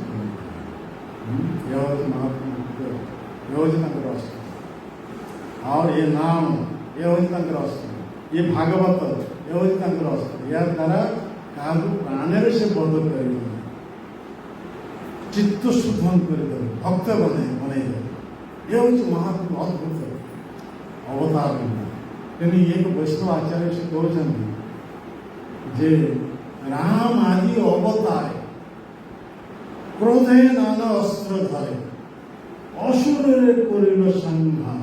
महाप्रभु तांकर अस्त्र और ये नाम ये हूँ तांकर अस्त्र ये भागवत ये हूँ तांकर अस्त्र या द्वारा क्या प्राणर से बध कर चित्त शुद्धन कर भक्त बन ये हूँ महाप्रभु अद्भुत अवतार तेणु ये वैष्णव आचार्य से कहते राम आदि अवतार क्रोधे नाना अस्त्र धरे असुर करिल संहार।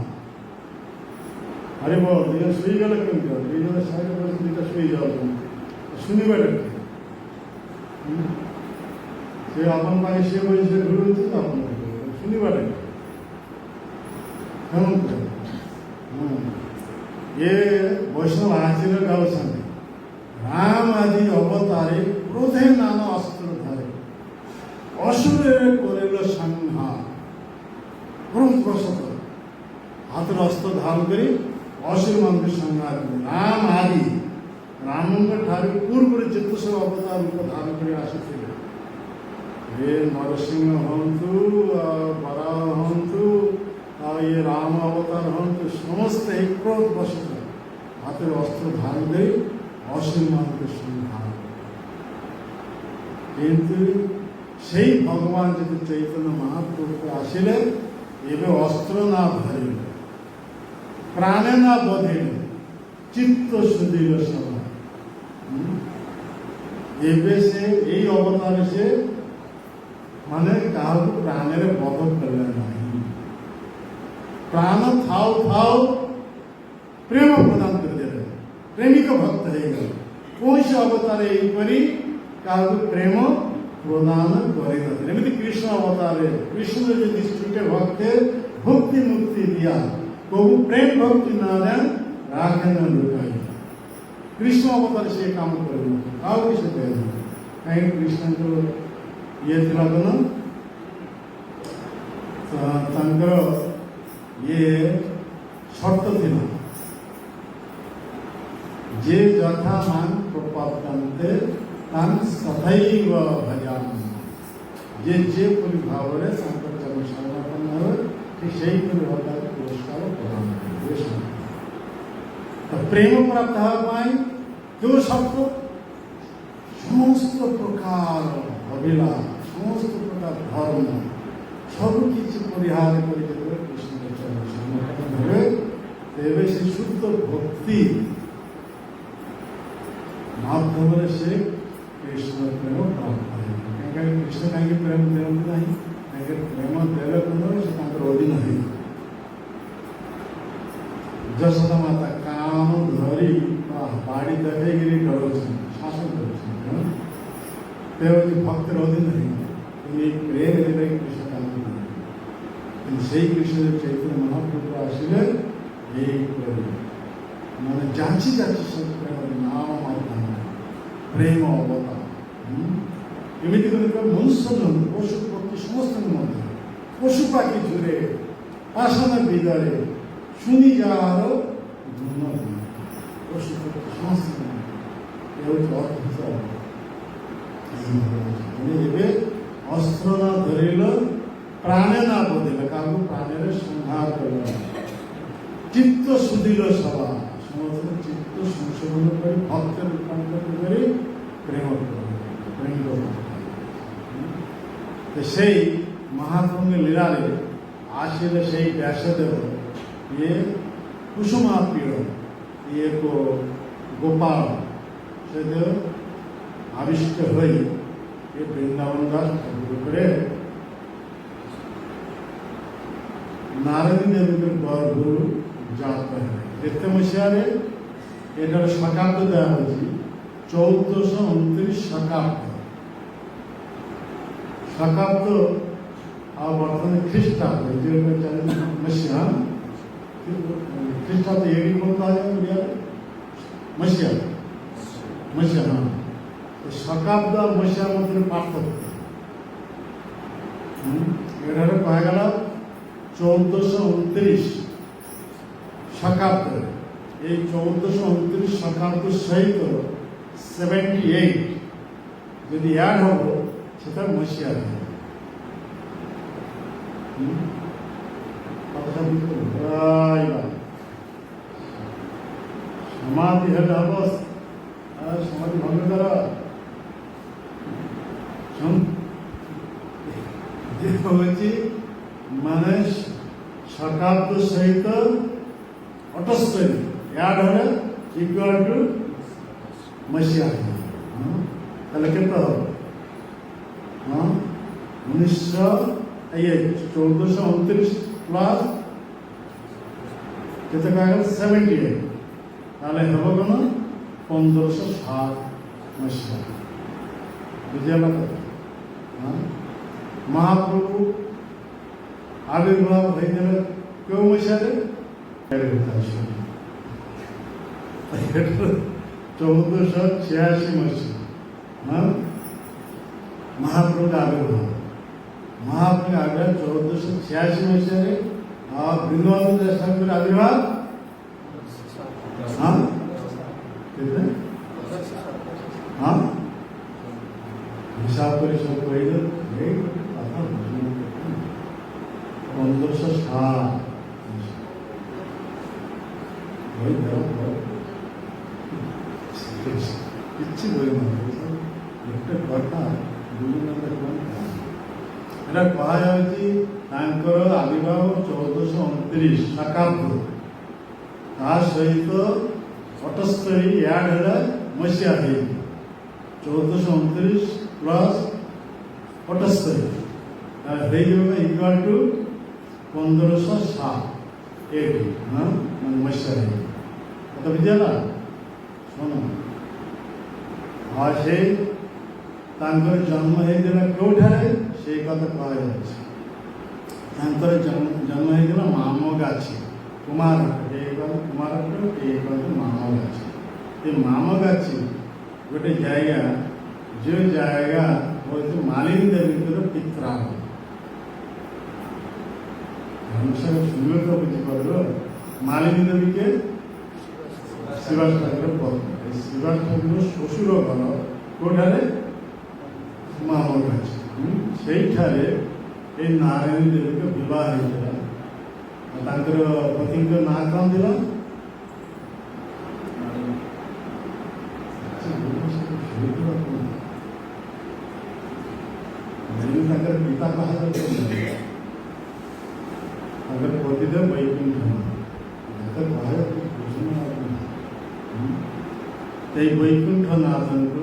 अरे बोल ये सुई गल केमती हो दुई जन सारे दुईटा सुई जाओ शुणवे से अपन पाई सी बजे से घुरुच शुणवे ये वैष्णव आचार्य गाँव राम आदि अवतारे क्रोधे नाना अस्त्र धरे असुर करिल संहार क्रोध बसत हाथ अस्त्र धारण कर असुर मान संहार राम आदि राम ठार पूर्व जिते सब अवतार रूप धारण कर आसुले ये नरसिंह हूँ बराह हूँ ये राम अवतार हूँ समस्त एक क्रोध बसत हाथ अस्त्र धारण कर असुर मान संहार किंतु से भगवान जो चैतन्य महाप्रभु आसिले एवं अस्त्र ना धरे प्राणे ना बधे चित्त सुधीर सभा एवं से यही अवतार से माने क्या प्राणे बध कले ना प्राण थाउ थाउ प्रेम प्रदान कर दे प्रेमिक भक्त है कौन से अवतार यहीपरी क्या प्रेम प्रदान करमती कृष्ण अवतार कृष्ण जो छुटे भक्ते भक्ति मुक्ति दिया प्रभु प्रेम भक्ति न दें राखे न लुटाई कृष्ण अवतार से काम कर कहीं कृष्ण को ये ये शर्त थी जे यथा मान प्रपद्यन्ते तान सदैव भजामि जे जे पुरी भाव रे संकट चरण शरण हो ठीक सही पुरी भाव पुरस्कार प्रदान करे तो प्रेम प्राप्त हवा पाई जो सब समस्त प्रकार अभिलाष समस्त प्रकार धर्म सब किसी परिहार कर कृष्ण के चरण शरण हो तेरे से शुद्ध भक्ति माध्यम से कृष्ण प्रेम प्राप्त है कृष्ण कहीं प्रेम दिखते नहीं प्रेम देवे से अधीन है जशोदा माता काम धरी बाड़ी देखी डर शासन कर भक्तर अधीन है प्रेम देवे कृष्ण काम से कृष्ण चैतन्य महाप्रभु आसिले यही मैंने जाची जाची सब प्रेम नाम माध्यम प्रेम अवतार एमती मनुष्य पशु पक्षी समस्त पशु पाखी झुरे आसन विदरे शुनि जार पशु पक्षी समस्त अद्भुत अस्त्र न धरल प्राणे ना बदल क्या प्राणे संहार कर चित्त सुधील सभा समस्त चित्त संशोधन कर भक्त रूपांतर कर प्रेम से महाप्रभु लीला आसिले से व्यासदेव ये कुसुमाप्रिय ये को गोपाल से आविष्ट हो ये वृंदावन दास करे नारदी देवी गुरु जात है जिते मसीह एटार शकाब्द देवा 1429 शकाब्द शकाब्द और बर्तमान ख्रीष्टाब्द मसीहा ख्रीष्टाब्द एडी बोलता है मसीहा মসিয়া, হ্যাঁ। শকাব্দ আর মসিয়ার মধ্যে পার্থক্য। এটারে কয়া গেল 1429 শকাব্দ। এই 1429 শকাব্দ সহিত 78 যদি অ্যাড হব সেটা মসিয়া হবে। কথাটা বুঝতে সমাধি হলে হব, সমাধি ভঙ্গ করা বলছি মানে শকাব্দ সহিত 78 অ্যাড হলে ইকুয়াল টু মসিয়া। তাহলে কেতে হবে? 1429 প্লাস কেতে কয়া গেল 78, তাহলে হব কেন 1560 মসিয়া। বুঝে গেল? মহাপ্রভু আবির্ভাব হয়ে গেল কেউ মশারে 1486 মসিয়া মহাপ্রভুর আবির্ভাব। মহাপ্রভুর আবির্ভাব 1486 মসিয়ারে। আর বৃন্দাবন ঠাকুরের আবির্ভাব হিসাব করে সব কইল 1560। কিচ্ছু বই না, একটা কথা এটা কহা যাଉଛି ତାଙ୍କର ଆବିର୍ଭାବ 1429 ଶକାବ୍ଦ, ତା ସହିତ 78 ଆଡ୍ ହେଲା ମସିହା ହେଇ 1429 ପ୍ଲସ୍ 78 ହେଇଯିବ ଇକ୍ୱାଲ ଟୁ 1560 ମାନେ ମସିହା ହେଇ। କଥା ବୁଝିଗଲା? ଶୁଣ, ସେ ତାଙ୍କର ଜନ୍ମ ହେଇଥିଲା କେଉଁଠାରେ ସେଇ କଥା କୁହାଯାଉଛି। ତାଙ୍କର ଜନ୍ମ ହେଇଥିଲା ମାମଗାଛି, କୁମାରହାଟ। ଏ କୁମାରହାଟ, ଏ ମାମଗାଛି। ଏ ମାମଗାଛି ଗୋଟେ ଜାଗା, ଯେଉଁ ଜାଗା ହଉଛି ମାଳିନୀ ଦେବୀଙ୍କର ପିତ୍ରାଳୟ। ଶୁଣିଲେ ତ ବୁଝିପାରିବ, ମାଳିନୀ ଦେବୀকে ଶିବାସ ଠାକୁର ପତ୍ନୀ। ଶିବାସ ଠାକୁର ଶ୍ୱଶୁର ଘର କୋଉଠାରେ? ମାମଗାଛି। ସେଇଠାରେ এই ନାରାୟଣୀ ଦେବୀଙ୍କ ବିବାହ ହେଇଥିଲା। ତାଙ୍କର ପତିଙ୍କ ନାଁ କ'ଣ ଥିଲା? ତାଙ୍କର ପିତା କୁହାଯାଉଛି, ତାଙ୍କର ପତିଦେବ ବୈକୁଣ୍ଠ। এই বৈকুণ্ঠ নাথଙ୍କ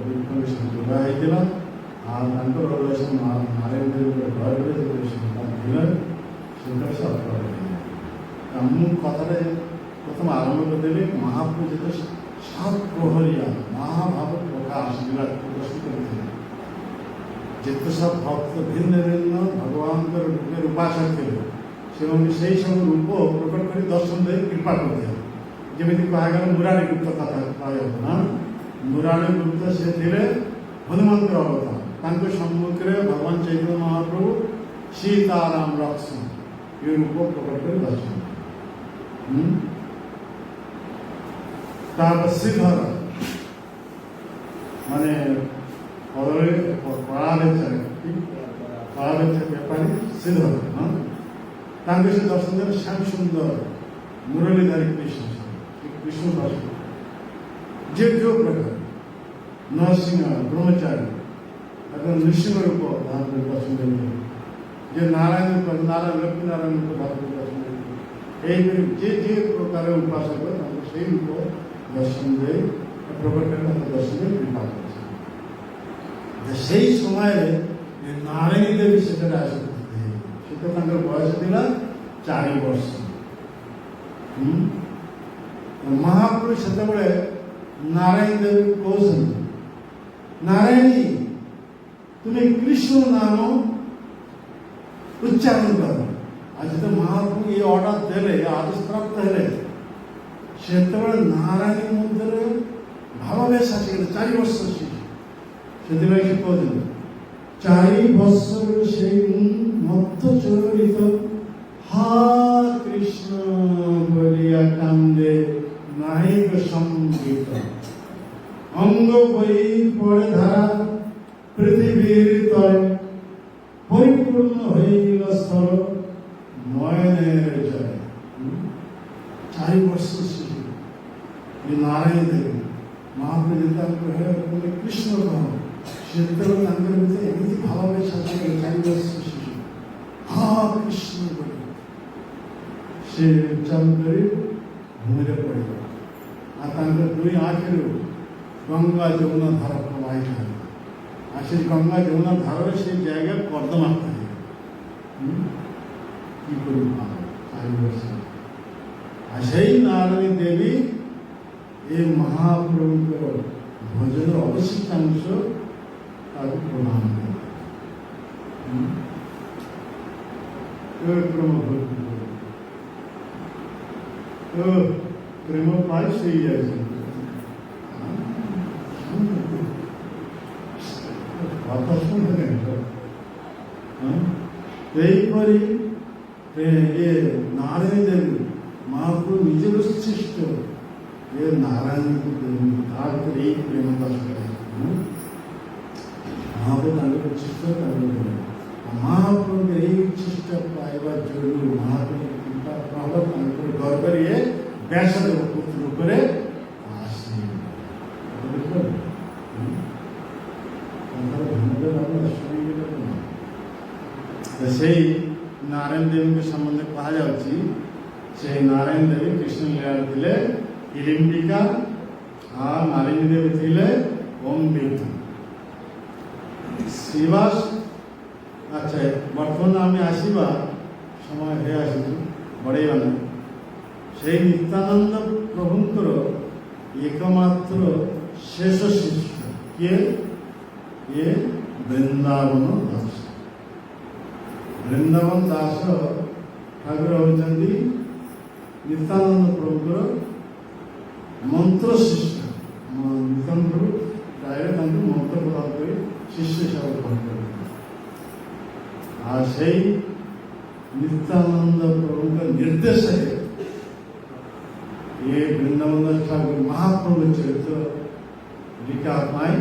বৈକୁଣ୍ଠ ବିବାହ ହେଇଥିଲା। ଆଉ ତାଙ୍କର ନାରାୟଣ ଦେବୀଙ୍କ ଘରରେ ଯେତେବେଳେ ସନ୍ତାନ ଥିଲେ ସେତେବେଳେ ସେ ଅପରାଧ ହେଇଥିଲା। ମୁଁ କଥାରେ ପ୍ରଥମ ଆରମ୍ଭ କରିଦେଲି, ମହାପ୍ରଭୁ ଯେତେବେଳେ ସାତ ପ୍ରହରିଆ ମହାଭାବ ପ୍ରକାଶ ଲୀଳା ପ୍ରଦର୍ଶନ କରିଥିଲେ, ଯେତେ ସବୁ ଭକ୍ତ ଭିନ୍ନ ଭିନ୍ନ ଭଗବାନଙ୍କର ରୂପରେ ଉପାସକ ଥିଲେ, ସେମାନେ ସେଇ ସବୁ ରୂପ ପ୍ରକଟ କରି ଦର୍ଶନ ଦେଇ କୃପା କରିଥିଲେ। ଯେମିତି କୁହାଗଲା ମୁରାରୀ ଗୁପ୍ତ କଥା କୁହାଯାଉଛି ନା, ମୁରାରୀ ଗୁପ୍ତ ସେ ଥିଲେ ହନୁମାନଙ୍କର ଅବତାର। ତାଙ୍କ ସମ୍ମୁଖରେ ଭଗବାନ ଚୈତନ୍ୟ ମହାପ୍ରଭୁ ସୀତାରାମ ଲକ୍ଷ୍ମଣ ଏ ରୂପ ପ୍ରକଟ କରି ଦର୍ଶନ। ତାପରେ ଶ୍ରୀଧର ମାନେ କଳାରେ ବେପାରୀ ଶ୍ରୀଧର, ତାଙ୍କୁ ସେ ଦର୍ଶନ ଦେଲେ ଶ୍ୟାମ ସୁନ୍ଦର ମୁରଲୀଧାରୀ କୃଷ୍ଣ କୃଷ୍ଣ ଦର୍ଶନ। ଯେ ଯେଉଁ ପ୍ରକାର ନରସିଂହ ବ୍ରହ୍ମଚାରୀ ତାଙ୍କର ନୃସିଂହ ରୂପ ଧାରଣ କରି ଦର୍ଶନ ଦେଇଥିଲେ, ଯେ ନାରାୟଣ ନାରାୟଣ ଲକ୍ଷ୍ମୀ ନାରାୟଣ ରୂପ ଧାରଣ କରି ଦର୍ଶନ ଦେଇଥିଲେ। ଏହିପରି ଯେ ଯେ ପ୍ରକାର ଉପାସକ ତାଙ୍କୁ ସେଇ ରୂପ ଦର୍ଶନ ଦେଇ ପ୍ରକଟ କରି ତାଙ୍କ ଦର୍ଶନ ଦେଇ କୃପା କରିଥିଲେ। ସେଇ ସମୟରେ ନାରାୟଣୀ ଦେବୀ ସେଠାରେ ଆସିଥିଲେ। ସେଟା ତାଙ୍କର ବୟସ ଥିଲା 4 ବର୍ଷ। ମହାପ୍ରଭୁ ସେତେବେଳେ ନାରାୟଣୀ ଦେବୀ କହୁଛନ୍ତି, ନାରାୟଣୀ ତୁମେ କୃଷ୍ଣ ନାମ ଉଚ୍ଚାରଣ କର। ଆଉ ଯେତେବେଳେ ମହାପ୍ରଭୁ ଏ ଅର୍ଡର ଦେଲେ, ଆଦେଶ ପ୍ରାପ୍ତ ହେଲେ, ସେତେବେଳେ ନାରାୟଣୀ ମଧ୍ୟରେ ଭାବାବେଶ ଆସିଗଲେ 4 ବର୍ଷ ଶିଶୁ। ସେଥିପାଇଁ ସେ କହୁଛନ୍ତି 4 ବର୍ଷରୁ ସେଇ ମତ ଚଳିତ হা কৃষ্ণ বলিয়া কান্দে নাহিক সম্বিত অঙ্গ বই পড়ে ধারা পৃথিবীর তরে পরিপূর্ণ হইল স্থল নয়নের জয়। 4 ବର୍ଷ ଶିଶୁ ନାରାୟଣ ଦେବୀ ମହାପ୍ରଭୁ ଯେତେବେଳେ କହିଲେ କୃଷ୍ଣ କହ, ସେତେବେଳେ ତାଙ୍କର ଭିତରେ ଏମିତି ଭାବାବେଶ ଆସିଗଲେ 4 ବର୍ଷ ଶିଶୁ হা কৃষ্ণ বলে ସେ ଉଚ୍ଚାରଣ କରି ଭୂମିରେ ପଡ଼ିବ। ଆଉ ତାଙ୍କ 2 ଆଖିରୁ ଗଙ୍ଗା ଯମୁନା ଧାର ପ୍ରବାହିତ ହେବ। ଆଉ ସେ ଗଙ୍ଗା ଯମୁନା ଧାରରେ ସେ ଜାଗା କର୍ଦ୍ଦମାକ୍ତ ହେବ। কি করব 4 ବର୍ଷ। ଆଉ ସେଇ ନାରାୟଣୀ ଦେବୀ ଏ ମହାପ୍ରଭୁଙ୍କର ଭଜନର ଅବଶିଷ୍ଟାଂଶ ତାକୁ ପ୍ରଦାନ କଲେ। ପ୍ରେମ ପାଇ ସେଇ ଯାଇଛନ୍ତି କଥା ଶୁଣିଲେ। ଏହିପରି ଏ ନାରାୟଣ ଦେବୀ ମହାପ୍ରଭୁ ନିଜେ ବିଶିଷ୍ଟ ଏ ନାରାୟଣଙ୍କୁ ତାପରେ ଏଇ ପ୍ରେମ ଦାସ ମହାପ୍ରଭୁ ତାଙ୍କ ବିଶିଷ୍ଟ ତାଙ୍କ ମହାପ୍ରଭୁଙ୍କ ଏଇ ବିଶିଷ୍ଟ ପାଇବା ଯୋଗୁଁ ମହାପ୍ରଭୁ କୃପା ପ୍ରଭାବ ତାଙ୍କର ଗର୍ବରେ ଏ ବ୍ୟାସଦେବ ପୁତ୍ର ରୂପରେ ସେଇ ନାରାୟଣ ଦେବୀଙ୍କ ସମ୍ବନ୍ଧରେ କୁହାଯାଉଛି ସେ ନାରାୟଣ ଦେବୀ କୃଷ୍ଣ ଲୀଳାରେ ଥିଲେ ଇଲିମ୍ବିକା, ଆଉ ନାରାୟଣୀ ଦେବୀ ଥିଲେ ଅମ୍ବିକା। ଶିବାସ ଆଚ୍ଛା ବର୍ତ୍ତମାନ ଆମେ ଆସିବା ସମୟ ହେ ଆସିଛୁ ବଢ଼େଇବା ନାହିଁ। ସେଇ ନିତ୍ୟାନନ୍ଦ ପ୍ରଭୁଙ୍କର ଏକମାତ୍ର ଶେଷ ଶିଷ୍ୟ କିଏ? ଇଏ ବୃନ୍ଦାବନ ଦାସ। ବୃନ୍ଦାବନ ଦାସ ଠାକୁର ହେଉଛନ୍ତି ନିତ୍ୟାନନ୍ଦ ପ୍ରଭୁଙ୍କର ମନ୍ତ୍ର ଶିଷ୍ୟ। ନିତ୍ୟାନନ୍ଦ ପ୍ରଭୁ ପ୍ରାୟ ତାଙ୍କୁ ମନ୍ତ୍ର ପ୍ରଦାନ କରି ଶିଷ୍ୟ ହିସାବରେ ଗ୍ରହଣ କରିଥିଲେ। ଆଉ ସେଇ ନିତ୍ୟାନନ୍ଦ ପ୍ରଭୁଙ୍କ ନିର୍ଦ୍ଦେଶରେ ଏ ବୃନ୍ଦାବନ ଠାକୁର ମହାପ୍ରଭୁ ଚରିତ୍ର ଲିଖିବା ପାଇଁ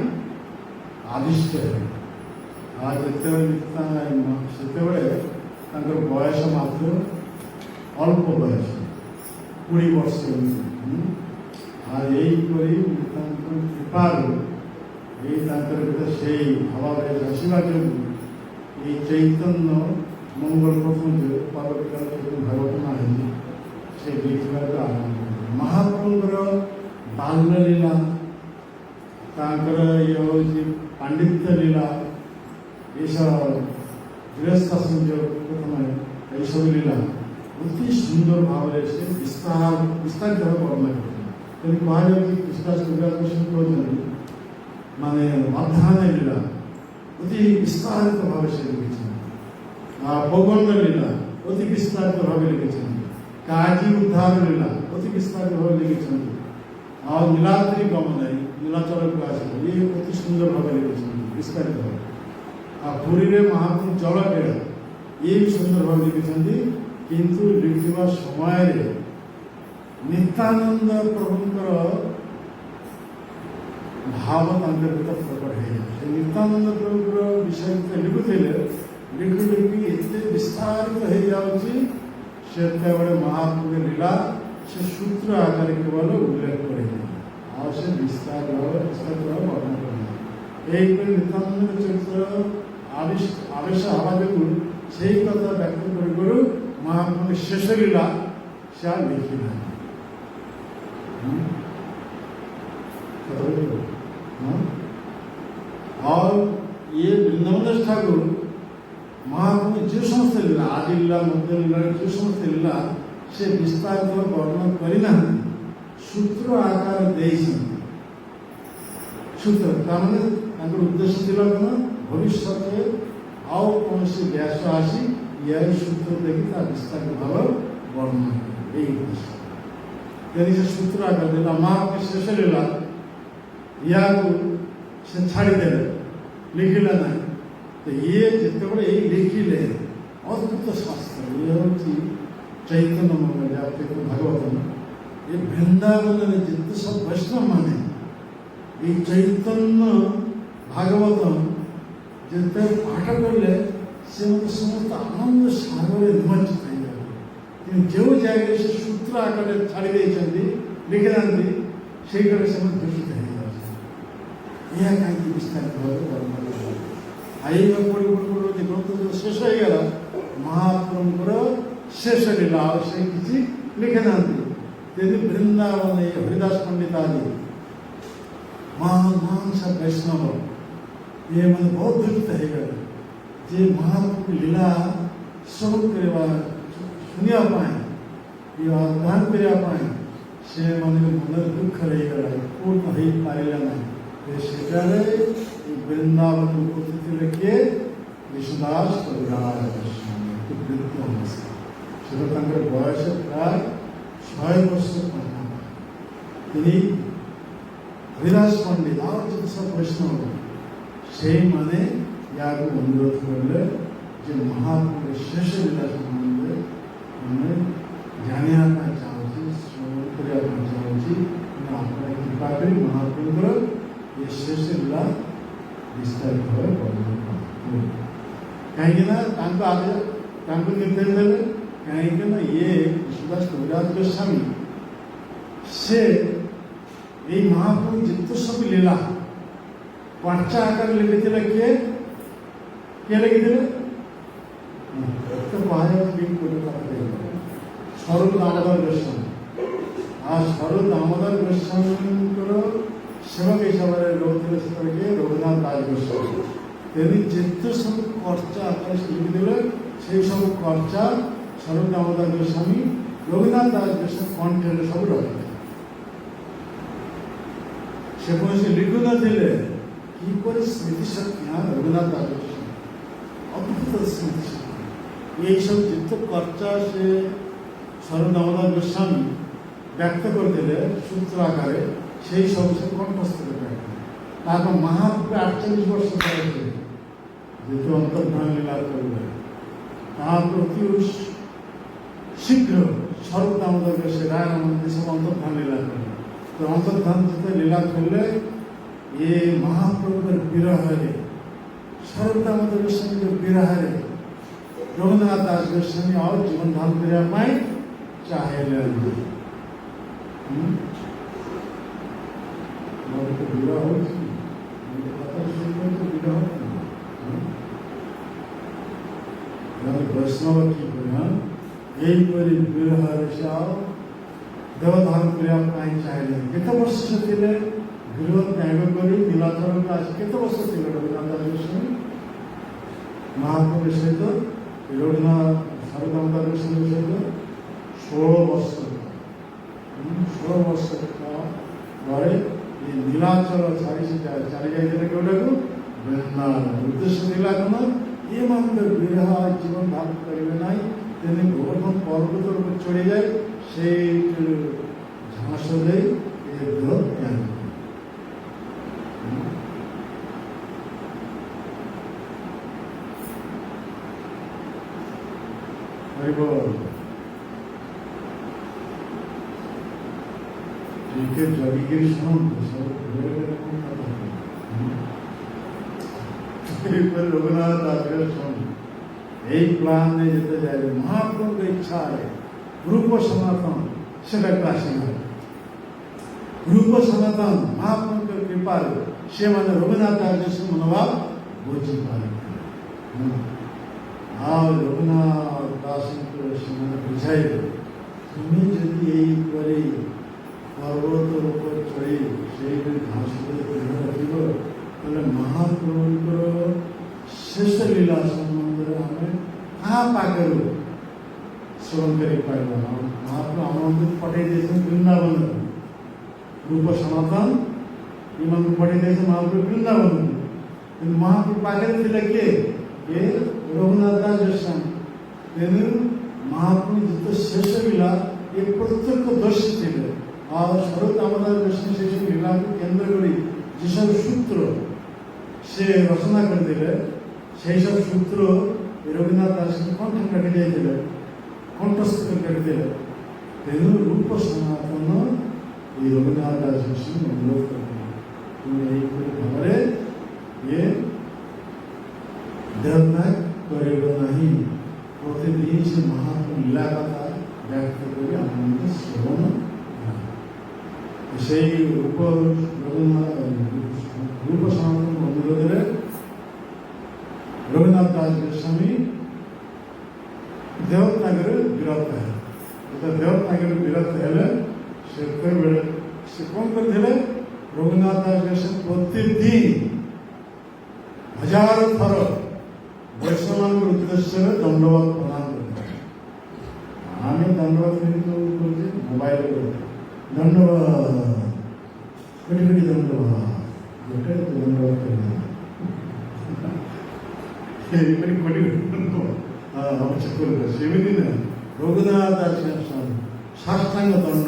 ଆଦିଷ୍ଟ ହେଲେ। ଆଉ ସେତେବେଳେ ତାଙ୍କର ବୟସ ମାତ୍ର ଅଳ୍ପ ବୟସ 20 ବର୍ଷ। ଆଉ ଏଇପରି ତାଙ୍କର କୃପାରୁ ଏଇ ତାଙ୍କର ଭିତରେ ସେଇ ଭାବରେ ଆସିବା ଯୋଗୁଁ এই চৈতন্য মঙ্গল প্রথম যে পার্বতীকাল ভাগবত ନାହିଁ ସେ ଦେଖିବାକୁ ଆରମ୍ଭ କଲେ। ମହାପ୍ରଭୁଙ୍କର ବାଲ୍ୟ ଲୀଳା, ତାଙ୍କର ଇଏ ହେଉଛି ପାଣ୍ଡିତ୍ୟ ଲୀଳା, ଏସବୁ ଗୃହସ୍ଥାଶ୍ରମ ଯେଉଁ ପ୍ରଥମେ ଏଇସବୁ ଲୀଳା ଅତି ସୁନ୍ଦର ଭାବରେ ସେ ବିସ୍ତାରିତ ଭାବେ ବର୍ଣ୍ଣନା କରିଥିଲେ। ତେଣୁ କୁହାଯାଉଛି କୃଷ୍ଣଦାସ କବିରାଜ କହୁଛନ୍ତି ମାନେ ମଧ୍ୟାହ୍ନ ଲୀଳା অতি বিস্তারিত ভাবে সে লিখেছেন। প্রবন্ধ লীলা অতি বিস্তারিত ভাবে লিখেছেন। কাজী উদ্ধার লীলা অতি বিস্তারিত ভাবে লিখেছেন। আর নীলাদ্রি গমনাই নীলাচলকে আসবে এই অতি সুন্দর ভাবে লিখেছেন বিস্তারিত ভাবে। আর পুরীরে মহাপ্রভু জলক্রীড়া এই সুন্দর ভাবে লিখেছেন। কিন্তু লিখিবা সমୟରେ ନିତ୍ୟାନନ୍ଦ ପ୍ରଭୁଙ୍କର ଭାବ ତାଙ୍କର ଭିତରେ ପ୍ରକଟ ହେଇଯାଏ। ସେ ନିତ୍ୟାନନ୍ଦ ପ୍ରଭୁଙ୍କର ବିଷୟ ଲେଖୁଥିଲେ, ଲେଖି ଲେଖି ଏତେ ବିସ୍ତାରିତ ହେଇଯାଉଛି ସେତେବେଳେ ମହାପ୍ରଭୁ ଲୀଳା ସେ ସୂତ୍ର ଆକାରରେ କେବଳ ଉଲ୍ଲେଖ କରିଥିଲେ। ଆଉ ସେ ବିସ୍ତାରିତ ଭାବେ ବର୍ଣ୍ଣନା କରିଥିଲେ। ଏହିପରି ନିତ୍ୟାନନ୍ଦ ଚରିତ୍ର ଆବେଶ ହେବା ଯୋଗୁଁ ସେଇ କଥା ବ୍ୟକ୍ତ କରି କରୁ ମହାପ୍ରଭୁ ଶେଷ ଲୀଳା ସେ ଆଉ ଲେଖିନାହିଁ। और ये वृंदावन ठाकुर महाप्रभु जो समस्त लीला आदि लीला मध्य लीला जो समस्त लीला से विस्तारित वर्णन करना सूत्र आकार देइछन्ति। सूत्र ताମାନେ ତାଙ୍କର ଉଦ୍ଦେଶ୍ୟ ଥିଲା କ'ଣ ଭବିଷ୍ୟତରେ ଆଉ କୌଣସି ବ୍ୟାସ ଆସି ଏଇ ସୂତ୍ର ଦେଖି ତା ବିସ୍ତାରିତ ଭାବରେ ବର୍ଣ୍ଣନା କରିବେ। ଏଇ ଉଦ୍ଦେଶ୍ୟ ତେଣୁ ସେ ସୂତ୍ର ଆକାର ଦେଲା ମହାପ୍ରଭୁ ଶେଷ ଲୀଳା ইয়াକୁ ସେ ଛାଡ଼ିଦେଲେ, ଲେଖିଲେ ନାହିଁ। ତ ଇଏ ଯେତେବେଳେ ଏଇ ଲେଖିଲେ ଅଦ୍ଭୁତ ଶାସ୍ତ୍ର, ଇଏ ହେଉଛି ଚୈତନ୍ୟ ମଙ୍ଗଳ ଭାଗବତ। ଏ ବୃନ୍ଦାବନରେ ଯେତେ ସବୁ ବୈଷ୍ଣବ ମାନେ এই চৈতন্য ভাগবত যেতে পাঠ করলে সে সমস্ত আনন্দ সাগরে নিমজ্জিত হয়ে যাবে। কিন্তু যে জায়গায় সে সূত্র আকারে ছাড়ি দিয়েছেন, লিখে দেন, সেইখানে সে দূষিত হয়ে যাচ্ছে। ইহা কাহিনী বিস্তারিত ভাবে বর্ণনা করা। আর এইভাবে পড়ে যে গ্রন্থ শেষ হয়ে গেল, মহাপ্রভুর শেষ লীলা আর সেই কিছু লিখে দেন। তিনি বৃন্দাবনে হরিদাস পণ্ডিত আদি महान सब वैष्णव ये मन बहुत दुखित है जे महाप्रभु लीला सब करवा सुनिया पाए ये अध्ययन करवा पाए से मन मन दुख रही गला पूर्ण हो पारिला नहीं। तो सेटारे वृंदावन उपस्थित लेके विश्वदास परिवार तो वृत्त होसे সেটা তাদের বয়স প্রায় 6 বছর তিনি হরিদাস পণ্ডিত আর যত সব বৈষ্ণব সেই মানে ইয়াকে অনুরোধ করলে যে মহাপ্রভুর শেষ লীলা সম্বন্ধে মানে জানিয়া পাই চাହୁছি, শ্রবণ করিয়া পাই চাହୁছি। আপনারা কৃপা করে মহাপ্রভুর এই শেষ লীলা বিস্তারিত ভাবে বর্ণনা করুন। କାହିଁକି ନା ତାଙ୍କୁ ନିର୍ଦ୍ଦେଶ ଦେଲେ, କାହିଁକି ନା ଇଏ ବିଶ୍ୱଦାସ କବିରାଜ ଗୋସ୍ୱାମୀ ସେ এই মহাপ্রভু যেত সব লীলা বাচ্চা আকারে লিখেছিল। কে লিখেছিল? স্বরূপ দামোদর গোস্বামী। আর স্বরূপ দামোদর গোস্বামীর সেবক হিসাবে রয়েছিল সেটাকে রঘুনাথ দাস গোস্বামী। তিনি যেত সব কর্চা আকারে লিখেছিল, সেই সব কর্চা স্বরূপ দামোদর গোস্বামী রঘুনাথ দাস গোস্বামী কণ্ঠে সব রয়েছে। সে কৌশি লিখু নথিলে কি করে স্মৃতিশক্তি রঘুনাথ দাস অদ্ভুত স্মৃতিশক্তি। এইসব চিত্তকর্তা সে স্বরূপ দামোদর গোস্বামী ব্যক্ত করে সূত্র আকারে, সেই সব সে কণ্ঠস্থ করে। তারপর মহাপ্রভু 48 বর্ষ বয়সে যেহেতু অন্তর্ধান লীলা করবে, তার প্রতি শীঘ্র স্বরূপ দামোদর গোস্বামী রায় মন্দির সব অন্তর্ধান লীলা করবে। তো অন্তর্ধান যেতে লীলা করলে এ মহাপ্রভুদের বিরহরে স্বরূপ দামোদর গোস্বামীর বিরহরে রঘুনাথ দাস গোস্বামী আর জীবন ধান করিয়া পাই চাহিলেন। বিরহ হচ্ছে কথা শুনলে তো বিরহ বৈষ্ণব কি করে এইপরি বিরহরে সে দেবধান করিয়া পাই চাহিলেন। কেতে বর্ষ সে ଥିଲେ গৃহ ত্যাগ କରି নীলাচরণକୁ ଆସି କେତେ ବର୍ଷ ଥିଲେ ରଘୁନାଥ ଦାସ ଗୋସ୍ୱାମୀ? ମହାପ୍ରଭୁ ସହିତ ରଘୁନାଥ ସ୍ୱରୂପ ଦାମୋଦର ଗୋସ୍ୱାମୀ ସହିତ 16 ବର୍ଷ 16 ବର୍ଷ ପରେ ଏ নীলাଚଳ ଛାଡ଼ି ସେ ଚାଲି ଯାଇଥିଲେ କେଉଁଟାକୁ? ବୃନ୍ଦାବନ। ଉଦ୍ଦେଶ୍ୟ ଥିଲା କ'ଣ? ଏମାନଙ୍କର ବିରହ ଜୀବନ ଧାରଣ କରିବେ ନାହିଁ। ତେଣୁ ଗୋବର୍ଦ୍ଧନ ପର୍ବତ ଉପରେ ଚଢ଼ିଯାଏ, সেই ঝাঁস দেয় এ দেহ ত্যাগ। জগিগিরি রঘুনাথ দাস গোস্বামী এই প্ল্যানে যেতে যাবে। মহাপ্রভুর ইচ্ছায় রূপ সনাতন সেটা আসে না। রূপ সনাতন মহাপ্রভুর কৃপার সে মানে রঘুনাথ দাস গোস্বামী মনোভাব বুঝি পারে। আর রঘুনাথ দাস মানে বুঝাই তুমি যদি এই করে পর্বতের উপর চড়ে সেই ঘাস রাখিব তাহলে মহাপ্রভুর শেষ লীলা সম্বন্ধে আমি কাহা পাখের শ্রবণ করে পাইব। মহাপ্রভু আমাদের পঠাই দিয়েছেন বৃন্দাবন। রূপ সনাতন ইমানকে পঠাই দিয়েছেন মহাপ্রভু বৃন্দাবন। কিন্তু মহাপ্রভু পাখে ছিল কে? রঘুনাথ দাস গোস্বামী। তেমনি মহাপ্রভু যত শেষ লীলা এ প্রত্যক্ষ দর্শী ছিল। আর স্বরূপ দামোদর গোস্বামী শেষ লীলাকে কেন্দ্র করে যেসব সূত্র সে রচনা କରିଥିଲେ সেই সব সূত্র রবীন্দ্রনাথ ଦାସ କଣ୍ଠ କାଟି ଯାଇଥିଲେ, କଣ୍ଠସ୍ଥ କରି କାଟିଥିଲେ। ତେଣୁ ରୂପ ସନାତନ এই রবীন্দ্রনাথ দাস অনুରୋଧ କରିଥିଲେ। ତେଣୁ ଏହିପରି ଭାବରେ ଇଏ ଦେହତ୍ୟାଗ କରିବ ନାହିଁ। ପ୍ରତିଦିନ ସେ ମହାପ୍ରଭୁ ଲୀଳା କଥା ବ୍ୟାଖ୍ୟା କରି ଆମମାନଙ୍କୁ ଶ୍ରବଣ সেই রূপ সনাতন অনুরোধে রবীন্দ্রনাথ দাস গোস্বামী দেহত্যাগের বিরত ହେଲେ। ଦେହତ୍ୟାଗରେ ବିରତ ହେଲେ ସେତେବେଳେ ସେ କ'ଣ କରିଥିଲେ? ରବୀନ୍ଦ୍ରନାଥ ଦାସ ଗୋସ୍ୱାମୀ ପ୍ରତିଦିନ 1000 ଥର ବୈଷ୍ଣବଙ୍କ ଉଦ୍ଦେଶ୍ୟରେ ଦଣ୍ଡବତ ପ୍ରଦାନ କରିଥିଲେ। ଆମେ ଦଣ୍ଡବତ କିନ୍ତୁ କରୁଛେ ମୋବାଇଲରେ ଦଣ୍ଡବତ କୋଟି କୋଟି ଦଣ୍ଡବତ ଗୋଟେ ଦଣ୍ଡବତ କରିବା ଏଇପରି କୋଟି କୋଟି ଦଣ୍ଡବତ ସେମିତି ନାହିଁ। ରଘୁନାଥ ଦାସ ସାଷ୍ଟାଙ୍ଗ ଦଣ୍ଡ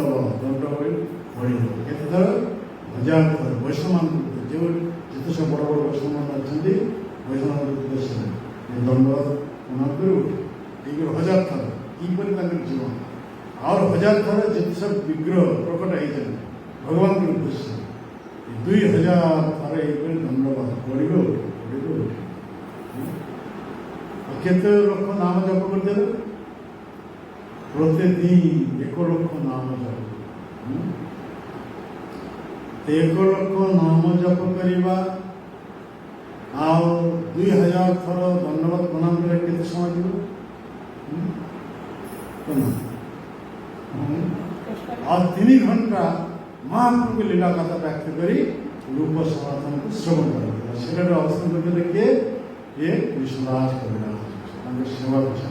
ପଡ଼ିବ କେତେଥର? 1000 ଥର ବୈଷ୍ଣବଙ୍କୁ ଯେଉଁ ଯେତେ ସବୁ ବଡ଼ ବଡ଼ ବୈଷ୍ଣବମାନେ ଅଛନ୍ତି ବୈଷ୍ଣବଙ୍କ ଉଦ୍ଦେଶ୍ୟରେ ଦଣ୍ଡବତ ପ୍ରଣାମ କରି ଉଠେ ଏଇପରି 1000 ଥର କିପରି ତାଙ୍କର ଜୀବନ ଆଉ 1000 ଥର ଯେତେ ସବୁ ବିଗ୍ରହ ପ୍ରକଟ ହେଇଛନ୍ତି ଭଗବାନଙ୍କ ଉଦ୍ଦେଶ୍ୟ 2000 ଥର ଏଇପରି ଦଣ୍ଡବତ ପଡ଼ିବ ଉଠେ। ଆଉ କେତେ ଲୋକ ନାମ ଜପ କରିଦେଲେ? ପ୍ରତିଦିନ 1 ଲକ୍ଷ ନାମ ଜପ। 1 ଲକ୍ଷ ନାମ ଜପ କରିବା ଆଉ 2000 ଥର ଦଣ୍ଡବତ ପ୍ରଣାମ କରିବା କେତେ ସମୟ ଯିବ? ଆଉ 3 ଘଣ୍ଟା ମହାପ୍ରଭୁଙ୍କ ଲୀଳା କଥା ବ୍ୟାଖ୍ୟା କରି ରୂପ ସନାତନକୁ ଶ୍ରବଣ କରାଯାଇଥିଲା। ସେଟାରେ ଅବସ୍ଥାନ କରିଥିଲେ କିଏ? ଇଏ କୃଷ୍ଣଦାସ କବିରାଜ ତାଙ୍କ ସେବା କଥା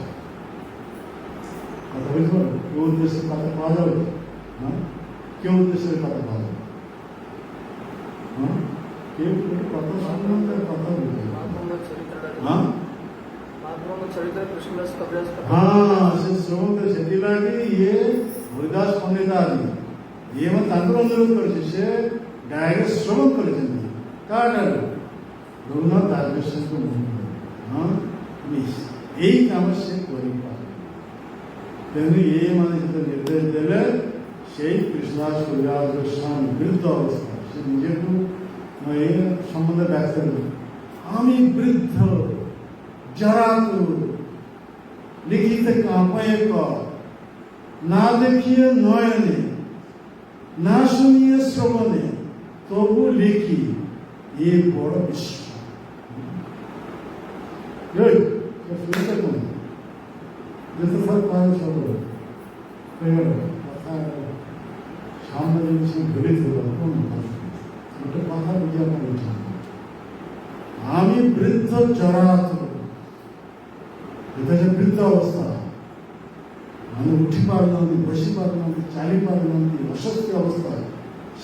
ବୁଝିବ। କେଉଁ ଉଦ୍ଦେଶ୍ୟରେ କଥା କୁହାଯାଉଛି? କେଉଁ ଉଦ୍ଦେଶ୍ୟରେ କଥା କୁହାଯାଉଛି? କେଉଁ ଗୋଟେ କଥା ଶୁଣୁନାହାନ୍ତି କଥା ବୁଝିବ। ହଁ ସେ ଶ୍ରବଣ ସେଥିଲାଗି ଇଏ ହରିଦାସ ପଣ୍ଡିତ ଆଦି ଇଏ ତାଙ୍କର ଅନୁରୋଧ କରିଛି। ସେ ଡାଇରେକ୍ଟ ଶ୍ରବଣ କରିଛନ୍ତି କାହାଠାରୁ? ରଘୁନାଥ ଦାସ ଏଇ କାମ ସେ କରିପାରେ। ତେଣୁ ଏମାନେ ଯେତେ ନିର୍ଦ୍ଦେଶ ଦେଲେ ସେଇ କୃଷ୍ଣଦାସ କବିରାଜ ଗୋସ୍ୱାମୀ ବୃଦ୍ଧ ଅବস্থା ସେ ନିଜକୁ ଏ সম্বন্ধে ব্যাখ্যা করি। আমি বৃদ্ধ যারা তো লিখিতে কাঁপায়ে কর না দেখিয়ে নয়নে না শুনিয়ে শ্রবণে তবু লিখি এ বড় বিশ্বাস। যেতেবার পায় সব কথা সামনে জিনিস ধরে দেবো ଗୋଟେ କଥା ବୁଝିବା ପାଇଁ ଇଚ୍ଛା। আমি বৃদ্ধ জরাত এটা যে বৃদ্ধ অবস্থা আমি উঠি পারুনাহাନ୍ତି বসি পারুনাহাନ୍ତି ଚାଲି ପାରୁନାହାନ୍ତି ଅଶକ୍ତି ଅବସ୍ଥା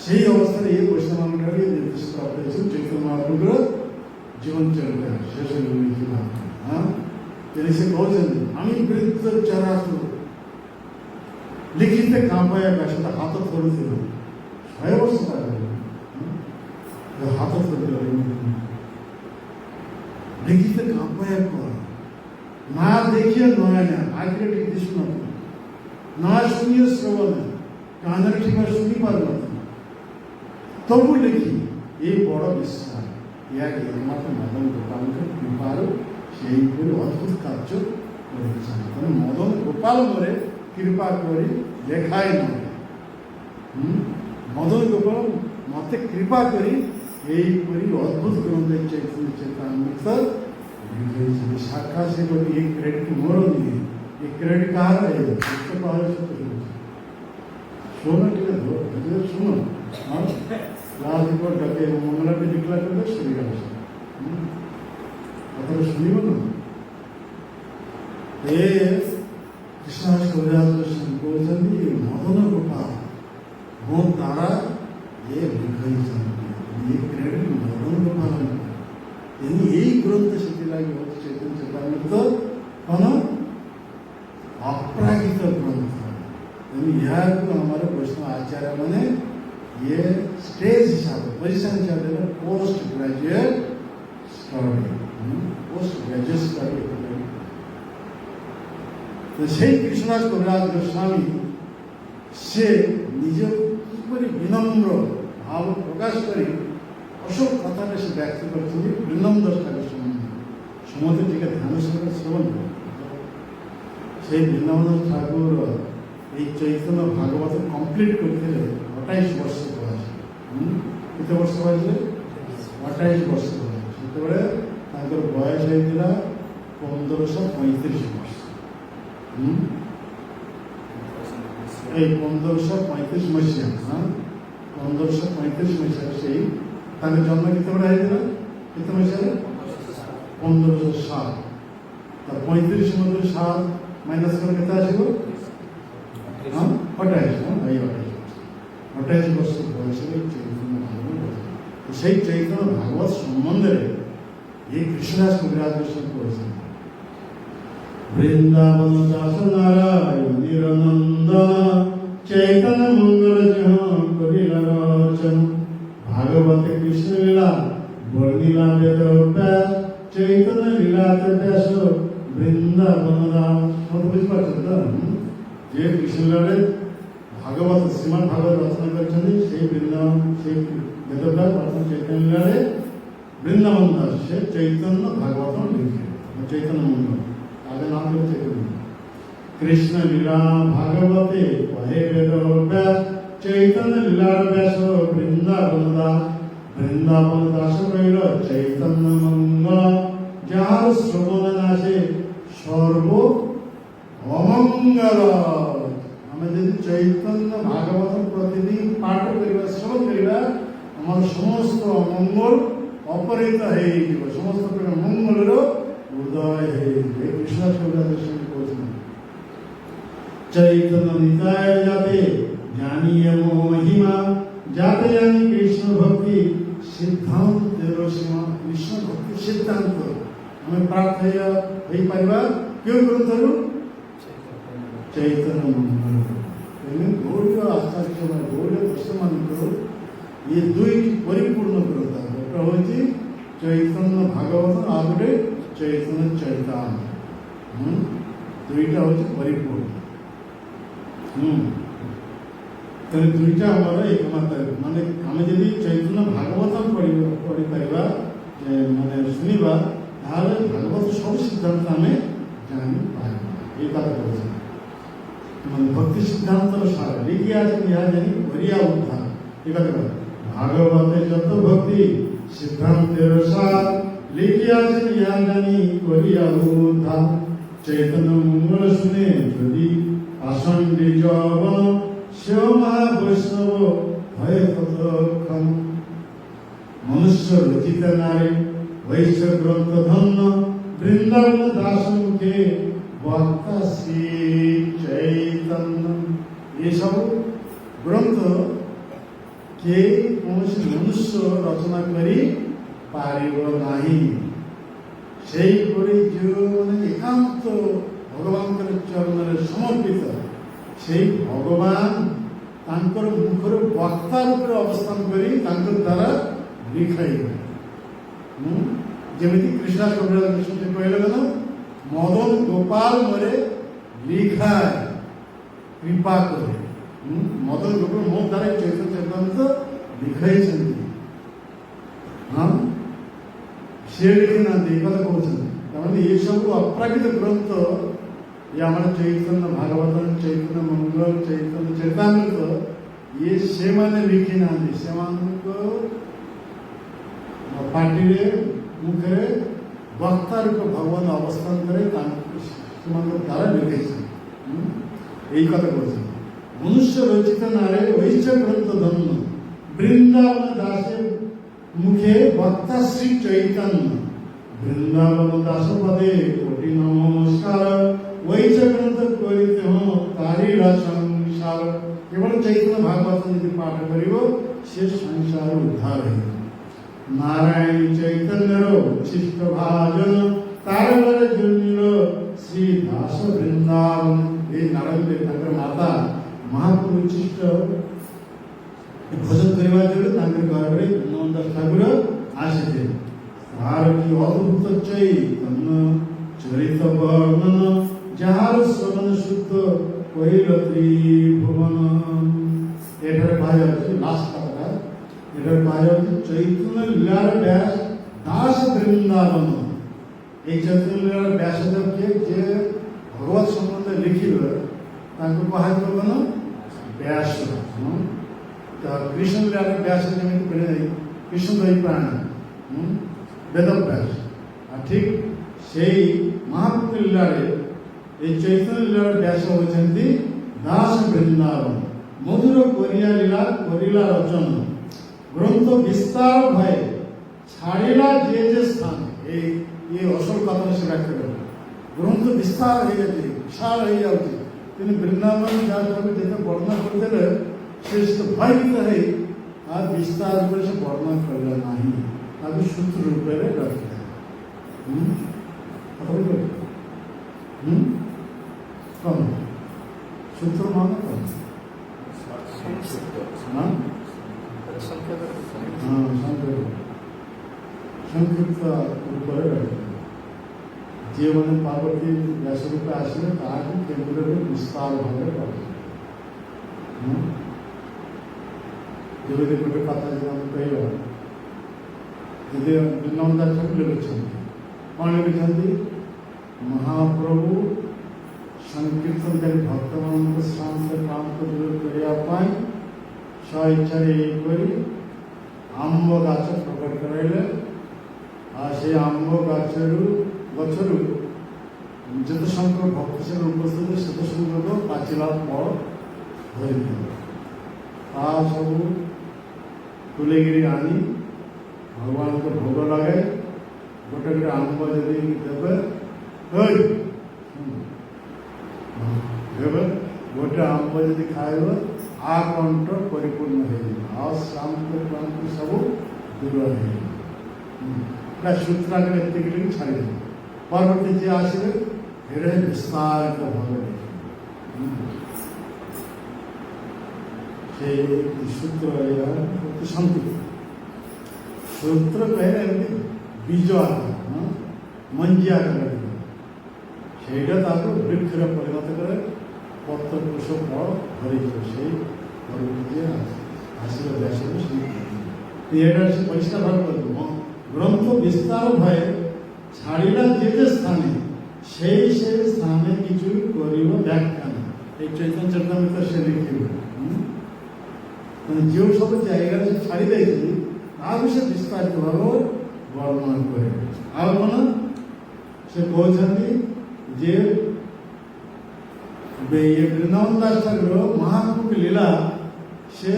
সেই ଅବସ୍ଥାରେ ଏ ବୈଷ୍ଣବମାନଙ୍କର ନିର୍ଦ୍ଦେଶ ପ୍ରାପ୍ତ ହେଇଛି ଚୈତନ୍ୟ ମହାପ୍ରଭୁଙ୍କର ଜୀବନ ଚରିତ୍ର ଶେଷ ଲିଖିତ। ତେଣୁ ସେ କହୁଛନ୍ତି আমি বৃদ্ধ জরাত লিখিতে কাঁপায় সেটা হাত ধରୁଥିଲୁ 100 ବର୍ଷ ପାଇଗଲେ হাত ধরতে লিখিতে কাঁপায় কর না দেখিয়ে নয়নে আগে ঠিক দিশু না শুনিয়ে শ্রবণে কানের ঠিক শুনি পারুন তবু লিখি এই বড় বিশ্বাস ইয়াকে একমাত্র মদন গোপালকে কৃপার সেইপরি অদ্ভুত কার্য করেছেন। মানে মদন গোপাল মরে কৃপা করে লেখাই নয় মদন গোপাল মতে কৃপা করি এইপরি অদ্ভুত গ্রন্থ চৈতন্য চৈতামৃত সাক্ষাৎ সে বলি এই ক্রেডিট মোর নিয়ে এই ক্রেডিট কাহার শোনো ঠিক আছে শোনো লাস্ট রিপোর্ট ডাকে মঙ্গলাটি ডিক্লার করলে শুনে গেল কথাটা শুনিব না। এ কৃষ্ণদাস কবিরাজ কହୁଛନ୍ତି ମଦନ ଗୋପାଳ ମୋ ଦ୍ୱାରା ଏ ଲେଖାଇଛନ୍ତି ये क्रेडिट मदन गोपाल यानी यही ग्रंथ ସେଥିଲାଗି ହେଉଛି ଚୈତନ୍ୟ ଚୈତାମୃତ କ'ଣ ଅପ୍ରାକୃତ ଗ୍ରନ୍ଥ। ଏହାକୁ ଆମର ବୈଷ୍ଣବ ଆଚାର୍ଯ୍ୟ ମାନେ ये स्टेज हिसाब से पोजिशन हिसाब से post graduate study post graduate study तो সেই কৃষ্ণদাস কবিরাজ গোস্বামী সে নিজের কিপরি বিনম্র ভাব প্রকাশ করে অসব কথাটা সে ব্যক্ত করছেন বৃন্দাবন দাস ঠাকুর সম্বন্ধে সমুদ্রের দিকে ধ্যান সঙ্গে শ্রবণ করে সেই বৃন্দাবন দাস ঠাকুর এই চৈতন্য ভাগবত কমপ্লিট করতে 28 ବର୍ଷ বয়স କେତେ ବର୍ଷ ବୟସରେ 28 ବର୍ଷ ବୟସ ସେତେବେଳେ ତାଙ୍କର ବୟସ ହେଇଥିଲା 1535 ବର୍ଷ এই 1535 ମସିହା 1535 ମସିହାରେ ସେଇ ତାଙ୍କ ଜନ୍ମ କେତେବେଳେ ହେଇଥିଲା କେତେ ମସିହାରେ 1507 ତା 35 ମଧ୍ୟରୁ 7 ମାଇନସ୍ କଲେ କେତେ ଆସିବ 28 ବର୍ଷ ବୟସରେ ଚୈତନ୍ୟ ଭାଗବତ সেই চৈতন্য ভাগবত সম্বন্ধে এই কৃষ্ণদাস কবিরাজ গোস্বামী করেছেন বৃন্দাবন দাস নারায়ণ নিরনন্দন চৈতন্য মঙ্গল করিল রচন ভাগবত কৃষ্ণ লীলা বর্ণিলা বেদ ব্যাস চৈতন্য লীলাতে ব্যাস বৃন্দাবন দাস বুঝিপারছেন তো যে কৃষ্ণ লীলারে ভাগবত শ্রীমান ভাগবত রচনা করেছেন সেই বৃন্দাবন সেই বেদব্যাস অর্থাৎ চৈতন্য লীলারে বৃন্দাবন দাস সে চৈতন্য ভাগবত লিখে চৈতন্য মঙ্গল আগে নাম হলো চৈতন্য কৃষ্ণ লীলা ভাগবতে কহে বেদ ব্যাস চৈতন্য লীলার ব্যাস বৃন্দাবন দাস বৃন্দাবন দাস কইল চৈতন্য মঙ্গল যার শ্রবণ নাশে সর্ব অমঙ্গল ଆମେ ଯଦି ଚୈତନ୍ୟ ଭାଗବତ ପ୍ରତିଦିନ ପାଠ କରିବା ଶ୍ରବଣ କରିବା ଆମର ସମସ୍ତ ଅମଙ୍ଗଳ ଅପହୃତ ହେଇଯିବ ସମସ୍ତ ପ୍ରକାର ମଙ୍ଗଳର ଉଦୟ ହେଇଯିବ କୃଷ୍ଣ କବିରାଜ କହୁଛନ୍ତି চৈতন্য নিতায় যাতে জানিয়ে মহিমা যাতে জানি কৃষ্ণ ভক্তি সিদ্ধান্তের সীমা কৃষ্ণ ভক্তি সিদ্ধান্ত ଆମେ ପ୍ରାପ୍ତ ହେଇପାରିବା କେଉଁ ଗ୍ରନ୍ଥରୁ ଚୈତନ୍ୟ ମଙ୍ଗଳ ତେଣୁ ଗୌଡ଼ ଆଚାର୍ଯ୍ୟ ଗୌଡ଼ ଦର୍ଶମାନଙ୍କର ଇଏ ଦୁଇଟି ପରିପୂର୍ଣ୍ଣ ଗ୍ରନ୍ଥ ଗୋଟେ ହେଉଛି ଚୈତନ୍ୟ ଭାଗବତ ଆଉ ଗୋଟେ ଚୈତନ୍ୟ ଚୈତାନ୍ୟ ଦୁଇଟା ହେଉଛି ପରିପୂର୍ଣ୍ଣ ତେଣୁ ଦୁଇଟା ଆମର ଏକମାତ୍ର ମାନେ ଆମେ ଯଦି ଚୈତନ୍ୟ ଭାଗବତ ପଢ଼ିପାରିବା ମାନେ ଶୁଣିବା ତାହେଲେ ଭାଗବତ ସବୁ ସିଦ୍ଧାନ୍ତ ଆମେ ଜାଣିପାରିବା এই কথা বলছেন মানে ভক্তি সিদ্ধান্তর সার লিখে আছেন ইহা জানি করিয়া উদ্ধার এই কথা বলে ভাগবতে যত ভক্তি সিদ্ধান্তের সার লিখে আছেন ইহা জানি করিয়া উদ্ধার চৈতন্য মঙ্গল শুনে যদি আসন্ডি যবন সেও মহা বৈষ্ণব হয়ে ততক্ষণ মনুষ্য রচিত নারে বৈশ্য গ্রন্থ ধন্য বৃন্দাবন দাস মুখে বক্তা শ্রী চৈতন্য এসব গ্রন্থ কে কৌশি মনুষ্য রচনা করি পারিব নাহি সেইপরি জীবনে একান্ত ভগবানଙ୍କର চরণରେ ସମର୍ପିତ সেই ଭଗବାନ ତାଙ୍କର ମୁଖରେ ବକ୍ତା ରୂପରେ ଅବସ୍ଥାନ କରି ତାଙ୍କ ଦ୍ୱାରା ଲିଖାଇବେ ଯେମିତି କୃଷ୍ଣ କବିରାଜ କହିଲେ ଗଲା মদন গোপাল মরে লিখায় কৃপা করে মদন গোপাল ମୋ দ্বারা চৈতন্য চৈতন্য লিখাইଛନ୍ତି সে লিখে নাହାନ୍ତି এই কথা କହୁଛନ୍ତି ତାମାନେ ଏସବୁ ଅପ୍ରାକୃତ ଗ୍ରନ୍ଥ ये हमारे चैतन्य भागवतन चैतन्य मंगल चैतन्य चैतन्य ये से मैंने लिखी ना से पार्टी मुखे वक्ता रूप भगवान अवस्थान करे द्वारा लिखे यही कथा कह मनुष्य रचित नारे वैश्य ग्रंथ धन्य बृंदावन दासे मुखे वक्ता श्री चैतन्य बृंदावन दास पदे कोटि नमस्कार वैश्य ग्रंथ करते हो तारी संसार केवल चैतन्य भागवत यदि पाठ कर से संसार उद्धार है नारायण चैतन्य उच्छिष्ट भाजन तारवर जन्मिल श्री दास वृंदावन ये नारायण माता महापुर उच्छिष्ट भजन ଦେବା ଯୋଗୁଁ ତାଙ୍କ ଘରରେ ବୃନ୍ଦାବନ ଦାସ ଠାକୁର ଆସିଥିଲେ। ତାହାର କି ଅଦ୍ଭୁତ ଚୈତନ୍ୟ ଚରିତ ବର୍ଣ୍ଣନ, ଯାହାର ଶ୍ରବଣ ଶୁଦ୍ଧ କହିଲ ତ୍ରିଭୁବନ। ଏଠାରେ କୁହାଯାଉଛି ଲାଷ୍ଟ କଥା, ଏଠାରେ କୁହାଯାଉଛି ଚୈତନ୍ୟ ଲୀଳାର ବ୍ୟାସ ଦାସ ବୃନ୍ଦାବନ। এই চৈতন্য লীলার ব্যাসদেব যে ভগবত সম্বন্ধে লিখিবে ତାଙ୍କୁ କୁହାଯିବ କ'ଣ? ବ୍ୟାସ। ତ କୃଷ୍ଣ ଲୀଳାର ବ୍ୟାସ ଯେମିତି କହିଲେ କୃଷ୍ଣ ଦୈପାୟନ ବେଦ ବ୍ୟାସ, ଠିକ ସେଇ ମହାପ୍ରଭୁ ଲୀଳାରେ এই চৈতন্য ଲୀଳାର ବ୍ୟାସ ହେଉଛନ୍ତି ଦାସ ବୃନ୍ଦାବନ। ମଧୁର କରିଆ ଲୀଳା କରିଲା ରଚନ, ଗ୍ରନ୍ଥ ବିସ୍ତାର ଭୟ ଛାଡ଼ିଲା ଯେ ଯେ ସ୍ଥାନ। ये असल कथा से व्याख्या कर ग्रंथ विस्तार हो जाती विशाल हो जाती तेणु वृंदावन जहाँ जिते वर्णना करदे से भयभीत है आ विस्तार से वर्णना करला नहीं ताकि सूत्र रूप में रखिए। कम सूत्र मान कम संक्षिप्त रूप में जे मैंने पार्वती व्यास रूप आसले ताकि केंद्र में विस्तार भाव जब गोटे कथा जो आम कह वृंदावन दास ठाकुर लिखिं कौन लिखिं महाप्रभु संकीर्तन कर भक्त मान शांत काम करने स्वेच्छा आंब गाछ प्रकट कराइले से आंब गचरू जत संख्यक भक्त से उपस्थित सेत संख्यक पाचिला फल धरी सब तुलेगिरी आनी भगवान को भोग लगे गोटे गोटे आंब जदि देवे गोटे आंब जदि खाइब आ कंठ परिपूर्ण हो शांत क्लांत सब दूर हो सूत्रागर एति छाड़ी परवर्ती जी आसवे फिर विस्तार भाव सूत्र सूत्र कहले बीज आकार मंजी आकार से वृक्षर परिणत करे पत्र पुष फल धरी से परवर्ती जी आसवे व्यास से परिष्कार भाव कर ग्रंथ विस्तार भय छाड़ा जे जे स्थाने से स्थाने किछु करिव व्याख्यान एक चैतन्य चरितामृत से लिखे जो सब जगह से छाड़ी देती से विस्तारित भाव वर्णन करे आन से कहते जे ये वृंदावन दास ठाकुर महाप्रभु लीला से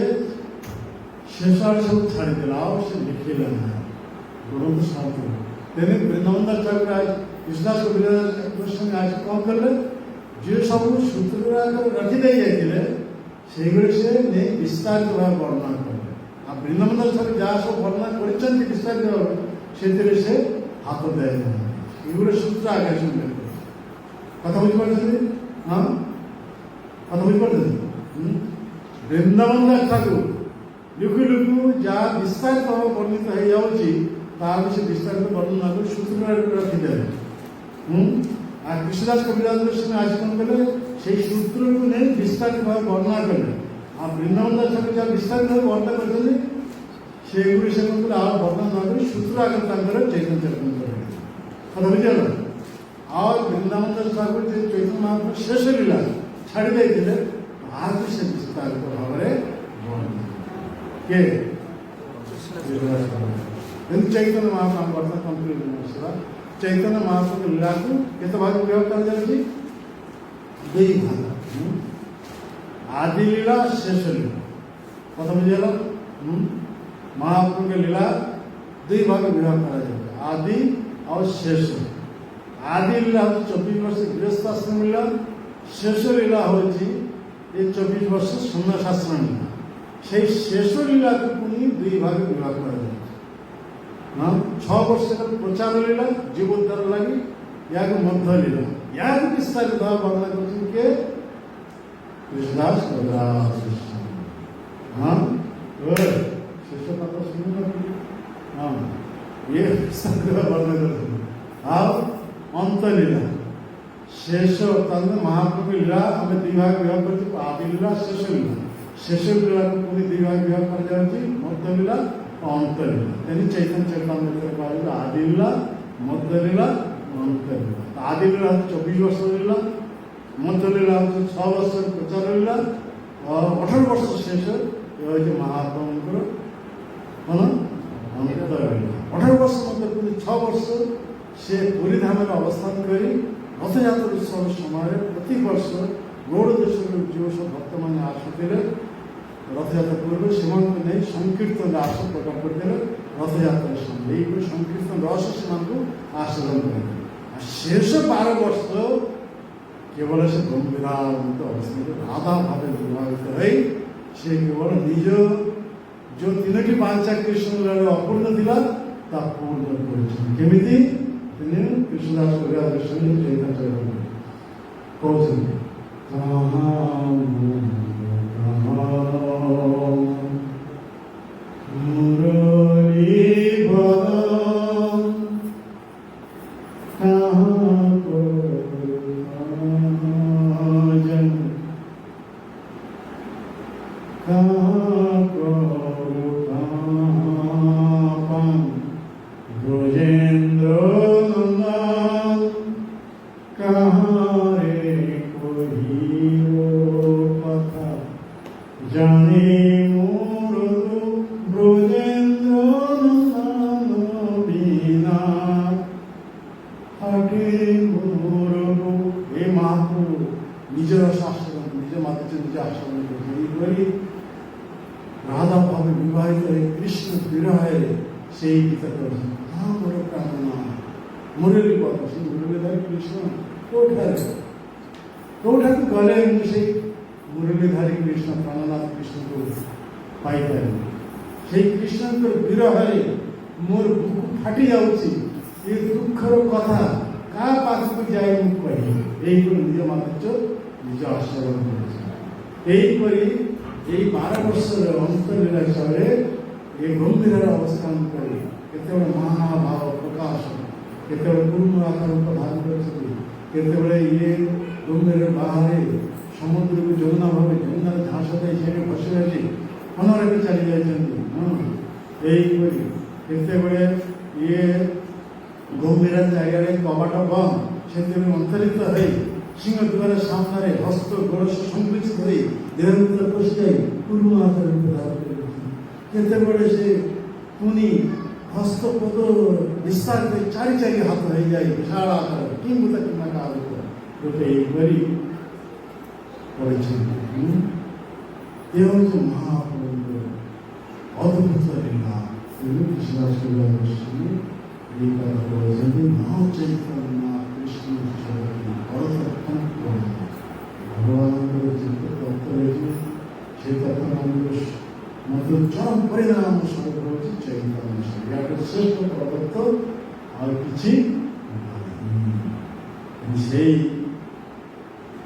शेष सब छाड़ी देला से लिखिले ग्रंथ शांत तेने वृंदावन दास ठाकुर आज विश्वास कृष्ण आज कौन कर जो सब सूत्र रखी दे जाते से विस्तारित भाव वर्णना करें आ वृंदावन दास ठाकुर जहाँ सब वर्णना कर विस्तारित भाव से हाथ दे ये सूत्र आगे सुनते कथा बुझे हाँ कथा बुझे वृंदावन दास ठाकुर लिखु लिखु जहाँ विस्तारित भाव वर्णित हो जाऊँगी से विस्तारित वर्णना को सूत्र रखिदे आ कृष्णदास कविराज गोस्वामी आज कौन कले से सूत्र को नहीं विस्तारित भाव वर्णना कले आ वृंदावन दास ठाकुर जहाँ विस्तारित भाव वर्णना करते से वर्णना कर सूत्र आगे चैतन्य चरितामृत कथा बुझे और वृंदावन दास ठाकुर चैतन्य महाप्रभु शेष लीला छाड़ी देते आज से विस्तारित भाव वर्णना के चैतन्य महाप्रभु वर्तमान कंप्लीट चैतन्य महाप्रभु लीला को केते भाग विभाग कर जाए दुई भाग आदि लीला शेष लीला कथा बुझेल महाप्रभु के लीला दुई भाग विभाग कर जाए आदि और शेष आदि लीला 24 वर्ष गृहस्थाश्रम लीला शेष लीला हूँ ये 24 वर्ष सन्यासाश्रम लीला से शेष लीला को पुणी दुई भाग विभाग कर 6 वर्ष प्रचार लीला जीवोद्धार लगी या मध्य लीला या विस्तारित भाव वर्णना कर कृष्णदास हाँ ଶେଷ କଥା ଶୁଣିନଥିଲି। ହଁ, ଇଏ ସଂଗ୍ରହ ବର୍ଣ୍ଣନା କରୁଛନ୍ତି। ଆଉ ଅନ୍ତଲୀଳା ଶେଷ ତାହେଲେ ମହାପ୍ରଭୁ ଲୀଳା ଆମେ ଦୁଇ ଭାଗ ବିଭାଗ କରୁଛୁ, ଆଦି ଲୀଳା ଶେଷ ଲୀଳା। ଶେଷ ଲୀଳାକୁ ପୁଣି ଦୁଇ ଭାଗ ବିଭାଗ କରାଯାଉଛି, ମଧ୍ୟ ଲୀଳା ଓ ଅନ୍ତଲୀଳା। ତେଣୁ ଚୈତନ୍ୟ ଚରିତାମୃତରେ କୁହାଯାଉଛି ଆଦି ଲୀଳା, ମଧ୍ୟ ଲୀଳା, ଅନ୍ତଲୀଳା। ଆଦି ଲୀଳା ହେଉଛି 24 ବର୍ଷ ଲୀଳା, ମଧ୍ୟ ଲୀଳା ହେଉଛି 6 ବର୍ଷ ପ୍ରଚାର ଲୀଳା, 18 ବର୍ଷ ଶେଷ ଏ ହେଉଛି ମହାପ୍ରଭୁଙ୍କର କ'ଣ ଅନ୍ତଲୀଳା। 18 ବର୍ଷ ମଧ୍ୟ ପୁଣି 6 ବର୍ଷ ସେ ପୁରୀ ଧାମରେ ଅବସ୍ଥାନ କରି ରଥଯାତ୍ରା ଉତ୍ସବ ସମୟରେ ପ୍ରତିବର୍ଷ ଗୌଡ଼ ଦେଶରୁ ଯେଉଁ ସବୁ ଭକ୍ତମାନେ ଆସୁଥିଲେ ରଥଯାତ୍ରା ପୂର୍ବରୁ ସେମାନଙ୍କୁ ନେଇ ସଂକୀର୍ତ୍ତନ ରାସ ପ୍ରକଟ କରିଥିଲେ। ରଥଯାତ୍ରା ସମୟ ଏହିପରି ସଂକୀର୍ତ୍ତନ ରସ ସେମାନଙ୍କୁ ଆସ୍ୱାଦନ କରିଥିଲେ। ଶେଷ 12 ବର୍ଷ କେବଳ ସେ ଗମ୍ଭୀରାନନ୍ଦ ଅବସ୍ଥାରେ ରାଧା ଭାବେ ବିବାହିତ ହୋଇ ସେ କେବଳ ନିଜ ଯେଉଁ 3ଟି ବାଞ୍ଚା କୃଷ୍ଣର ଅପୂର୍ଣ୍ଣ ଥିଲା ତା ପୂର୍ଣ୍ଣ କରିଛନ୍ତି। କେମିତି? তিনি কৃষ্ণদাস কবিরাজ গোস্বামী চৈতন্য কହୁଛନ୍ତି ନିଜର ଶାସ୍ତ୍ର ନିଜ ମାତୃ ନିଜ ଆଶ୍ରମ ଏହିପରି ରାଧା ଭାବେ ବିବାହିତ କୃଷ୍ଣ ବିରହରେ ସେଇ ଗୀତ କରିଛନ୍ତି। ହଁ ମୋର ପ୍ରାଣନା ମୁରଲୀ ପଦ ସେ ମୁରଲୀଧାରୀ କୃଷ୍ଣ କୋଉଠାକୁ ଗଲେ ମୁଁ ସେଇ ମୁରଲୀଧାରୀ କୃଷ୍ଣ ପ୍ରାଣନାଥ କୃଷ୍ଣକୁ ପାଇପାରିବି। ସେଇ କୃଷ୍ଣଙ୍କର ବିରହରେ ମୋର ବୁକୁ ଫାଟି ଯାଉଛି। ଏ ଦୁଃଖର କଥା କାହା ପାଖକୁ ଯାଇ ମୁଁ କହିବି। ଏହିପରି ନିଜ ମାତୃ ନିଜ ଆଶ୍ରମ କରିଛି। ଏହିପରି এই 12 ବର୍ଷର ଅନ୍ତଲୀଳା ହିସାବରେ ଏ ଗମ୍ଭୀରର ଅବସ୍ଥାନ କରି କେତେବେଳେ ମହାଭାବ ପ୍ରକାଶ, କେତେବେଳେ ପୂର୍ଣ୍ଣ ଆକାର ଧାରଣ କରିଛନ୍ତି, କେତେବେଳେ ଇଏ ଗମ୍ଭୀର ବାହାରେ ସମୁଦ୍ରକୁ ଯମୁନା ଭାବେ ଯମୁନାର ଝାସ ଦେଇ ସେଠି ବସି ଅଛି ମନରେ ଚାଲି ଯାଇଛନ୍ତି। ଏହିପରି କେତେବେଳେ ଇଏ ଗମ୍ଭୀର ଜାଗାରେ କବାଟ ବନ୍ଦ ସେଥିରେ ଅନ୍ତରିତ ହୋଇ ସିଂହ ଦ୍ୱାର ସାମ୍ନାରେ ହସ୍ତ ଗୋଡ଼ ସଂକୁଚିତ ହୋଇ ଦେହ ଭିତରେ ପଶିଯାଇ ପୂର୍ଣ୍ଣ ଆକାର ଧାରଣ କରିଛନ୍ତି। କେତେବେଳେ ସେ ପୁଣି ହସ୍ତପଦ ବିସ୍ତାର କରି ଚାରି ଚାରି ହାତ ହେଇଯାଇ ବିଶାଳ ଆକାର କିମ୍ବୁତା କିମ୍ବା କାହାକୁ ଗୋଟେ ଏହିପରି କରିଛନ୍ତି। ଏ ହେଉଛି ମହାପ୍ରଭୁଙ୍କର ଅଦ୍ଭୁତ ଲୀଳା। କୃଷ୍ଣଦାସ କବିରାଜ ଗୋସ୍ୱାମୀ এই কথা বলেছেন যে নাও চৈতন্য কৃষ্ণ ভগবানଙ୍କର ଯେତେ ତତ୍ତ୍ୱ ରହିଛି ସେ ତତ୍ତ୍ୱ ମାନଙ୍କର ମଧ୍ୟ ଚରମ ପରିଣାମ ସ୍ୱରୂପ ହେଉଛି ଚୈତନ୍ୟ। ଏହାକୁ ଶ୍ରେଷ୍ଠ ପ୍ରଦତ୍ତ ଆଉ କିଛି ସେଇ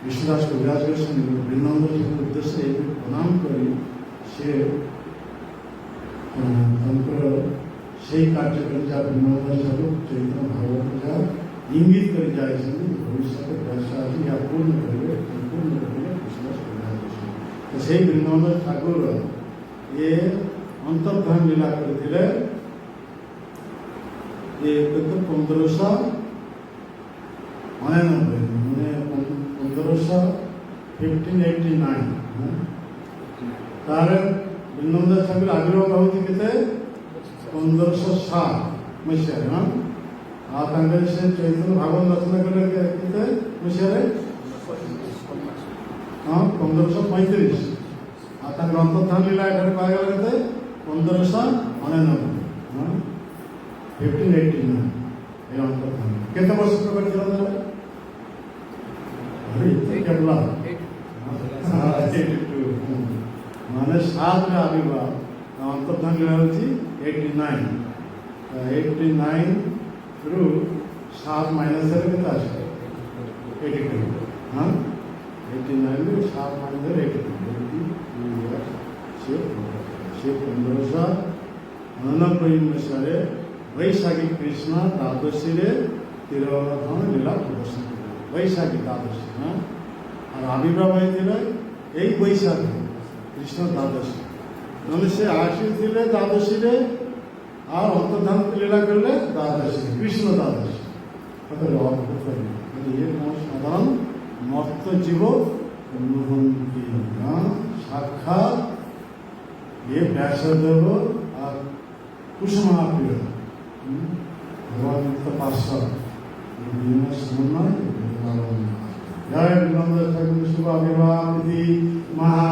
କୃଷ୍ଣଦାସ କବିରାଜ ଗୋସ୍ୱାମୀ ବୃନ୍ଦାବନ ଉଦ୍ଦେଶ୍ୟରେ ଏବେ ପ୍ରଣାମ କରି ସେ ତାଙ୍କର সেই কার্যক্রম যা বৃন্দাবন স্বরূপ চৈতন্য ভাগবত যা ইঙ্গিত করে যাইছেন ভবিষ্যতে ব্যবসা আছে যা পূর্ণ করবে কৃষ্ণদাস কবিরাজ গোস্বামী। তো সেই বৃন্দাবন ঠাকুর এ অন্তর্ধান লীলা করে এ কত 1599 মানে 1589 তার বৃন্দাবন ঠাকুর আবির্ভাব হচ্ছে কেতে 1507 ମସିହାରେ। ଆଉ ତାଙ୍କର ସେ ଚୈତନ୍ୟ ଭାଗବତ ରଚନା କଲେ କେତେ ମସିହାରେ? 1535। ଆଉ ତାଙ୍କର ଅନ୍ତର୍ଧାନ ଲୀଳା ଏଠାରେ କୁହାଗଲା କେତେ? 1599 1589 ଏ ଅନ୍ତର୍ଧାନ। କେତେ ବର୍ଷ ପ୍ରକଟ ଥିଲା ତାର? କେବଳ ମାନେ 7ରେ ଆବିର୍ଭାବ। ଅନ୍ତର୍ଧାନ ଲୀଳା ହେଉଛି 89 ରୁ 7 ମାଇନସ୍ ହେଲେ କେତେ ଆସିବ? 82। 89 ରୁ 7 ମାଇନସ୍ ହେଲେ 82 ସେ 1509 ଅନୁସାରେ ବୈଶାଖୀ କୃଷ୍ଣ ଦ୍ୱାଦଶୀରେ ତିରୋଧାନ ଲୀଳା ପ୍ରଦର୍ଶନ କରିବେ। ବୈଶାଖୀ ଦ୍ୱାଦଶୀ আর আবির্ভাব হয়েছিল এই বৈশাখে কৃষ্ণ দ্বাদশী, নইলে সে আসিছিলে দ্বাদশীরে আর অন্তর্ধান লীলা করলে দ্বাদশী কৃষ্ণ দ্বাদশী। ইয়ে কোনো সাধারণ মর্ত জীব অনুভূতি সাক্ষাৎ ইয়ে ব্যাসদেব আর কুসুমাপ্রিয় ভগবত পার্শ্বদ সমন্বয় জয় বিনন্দ ঠাকুর শুভ আবির্ভাব মহা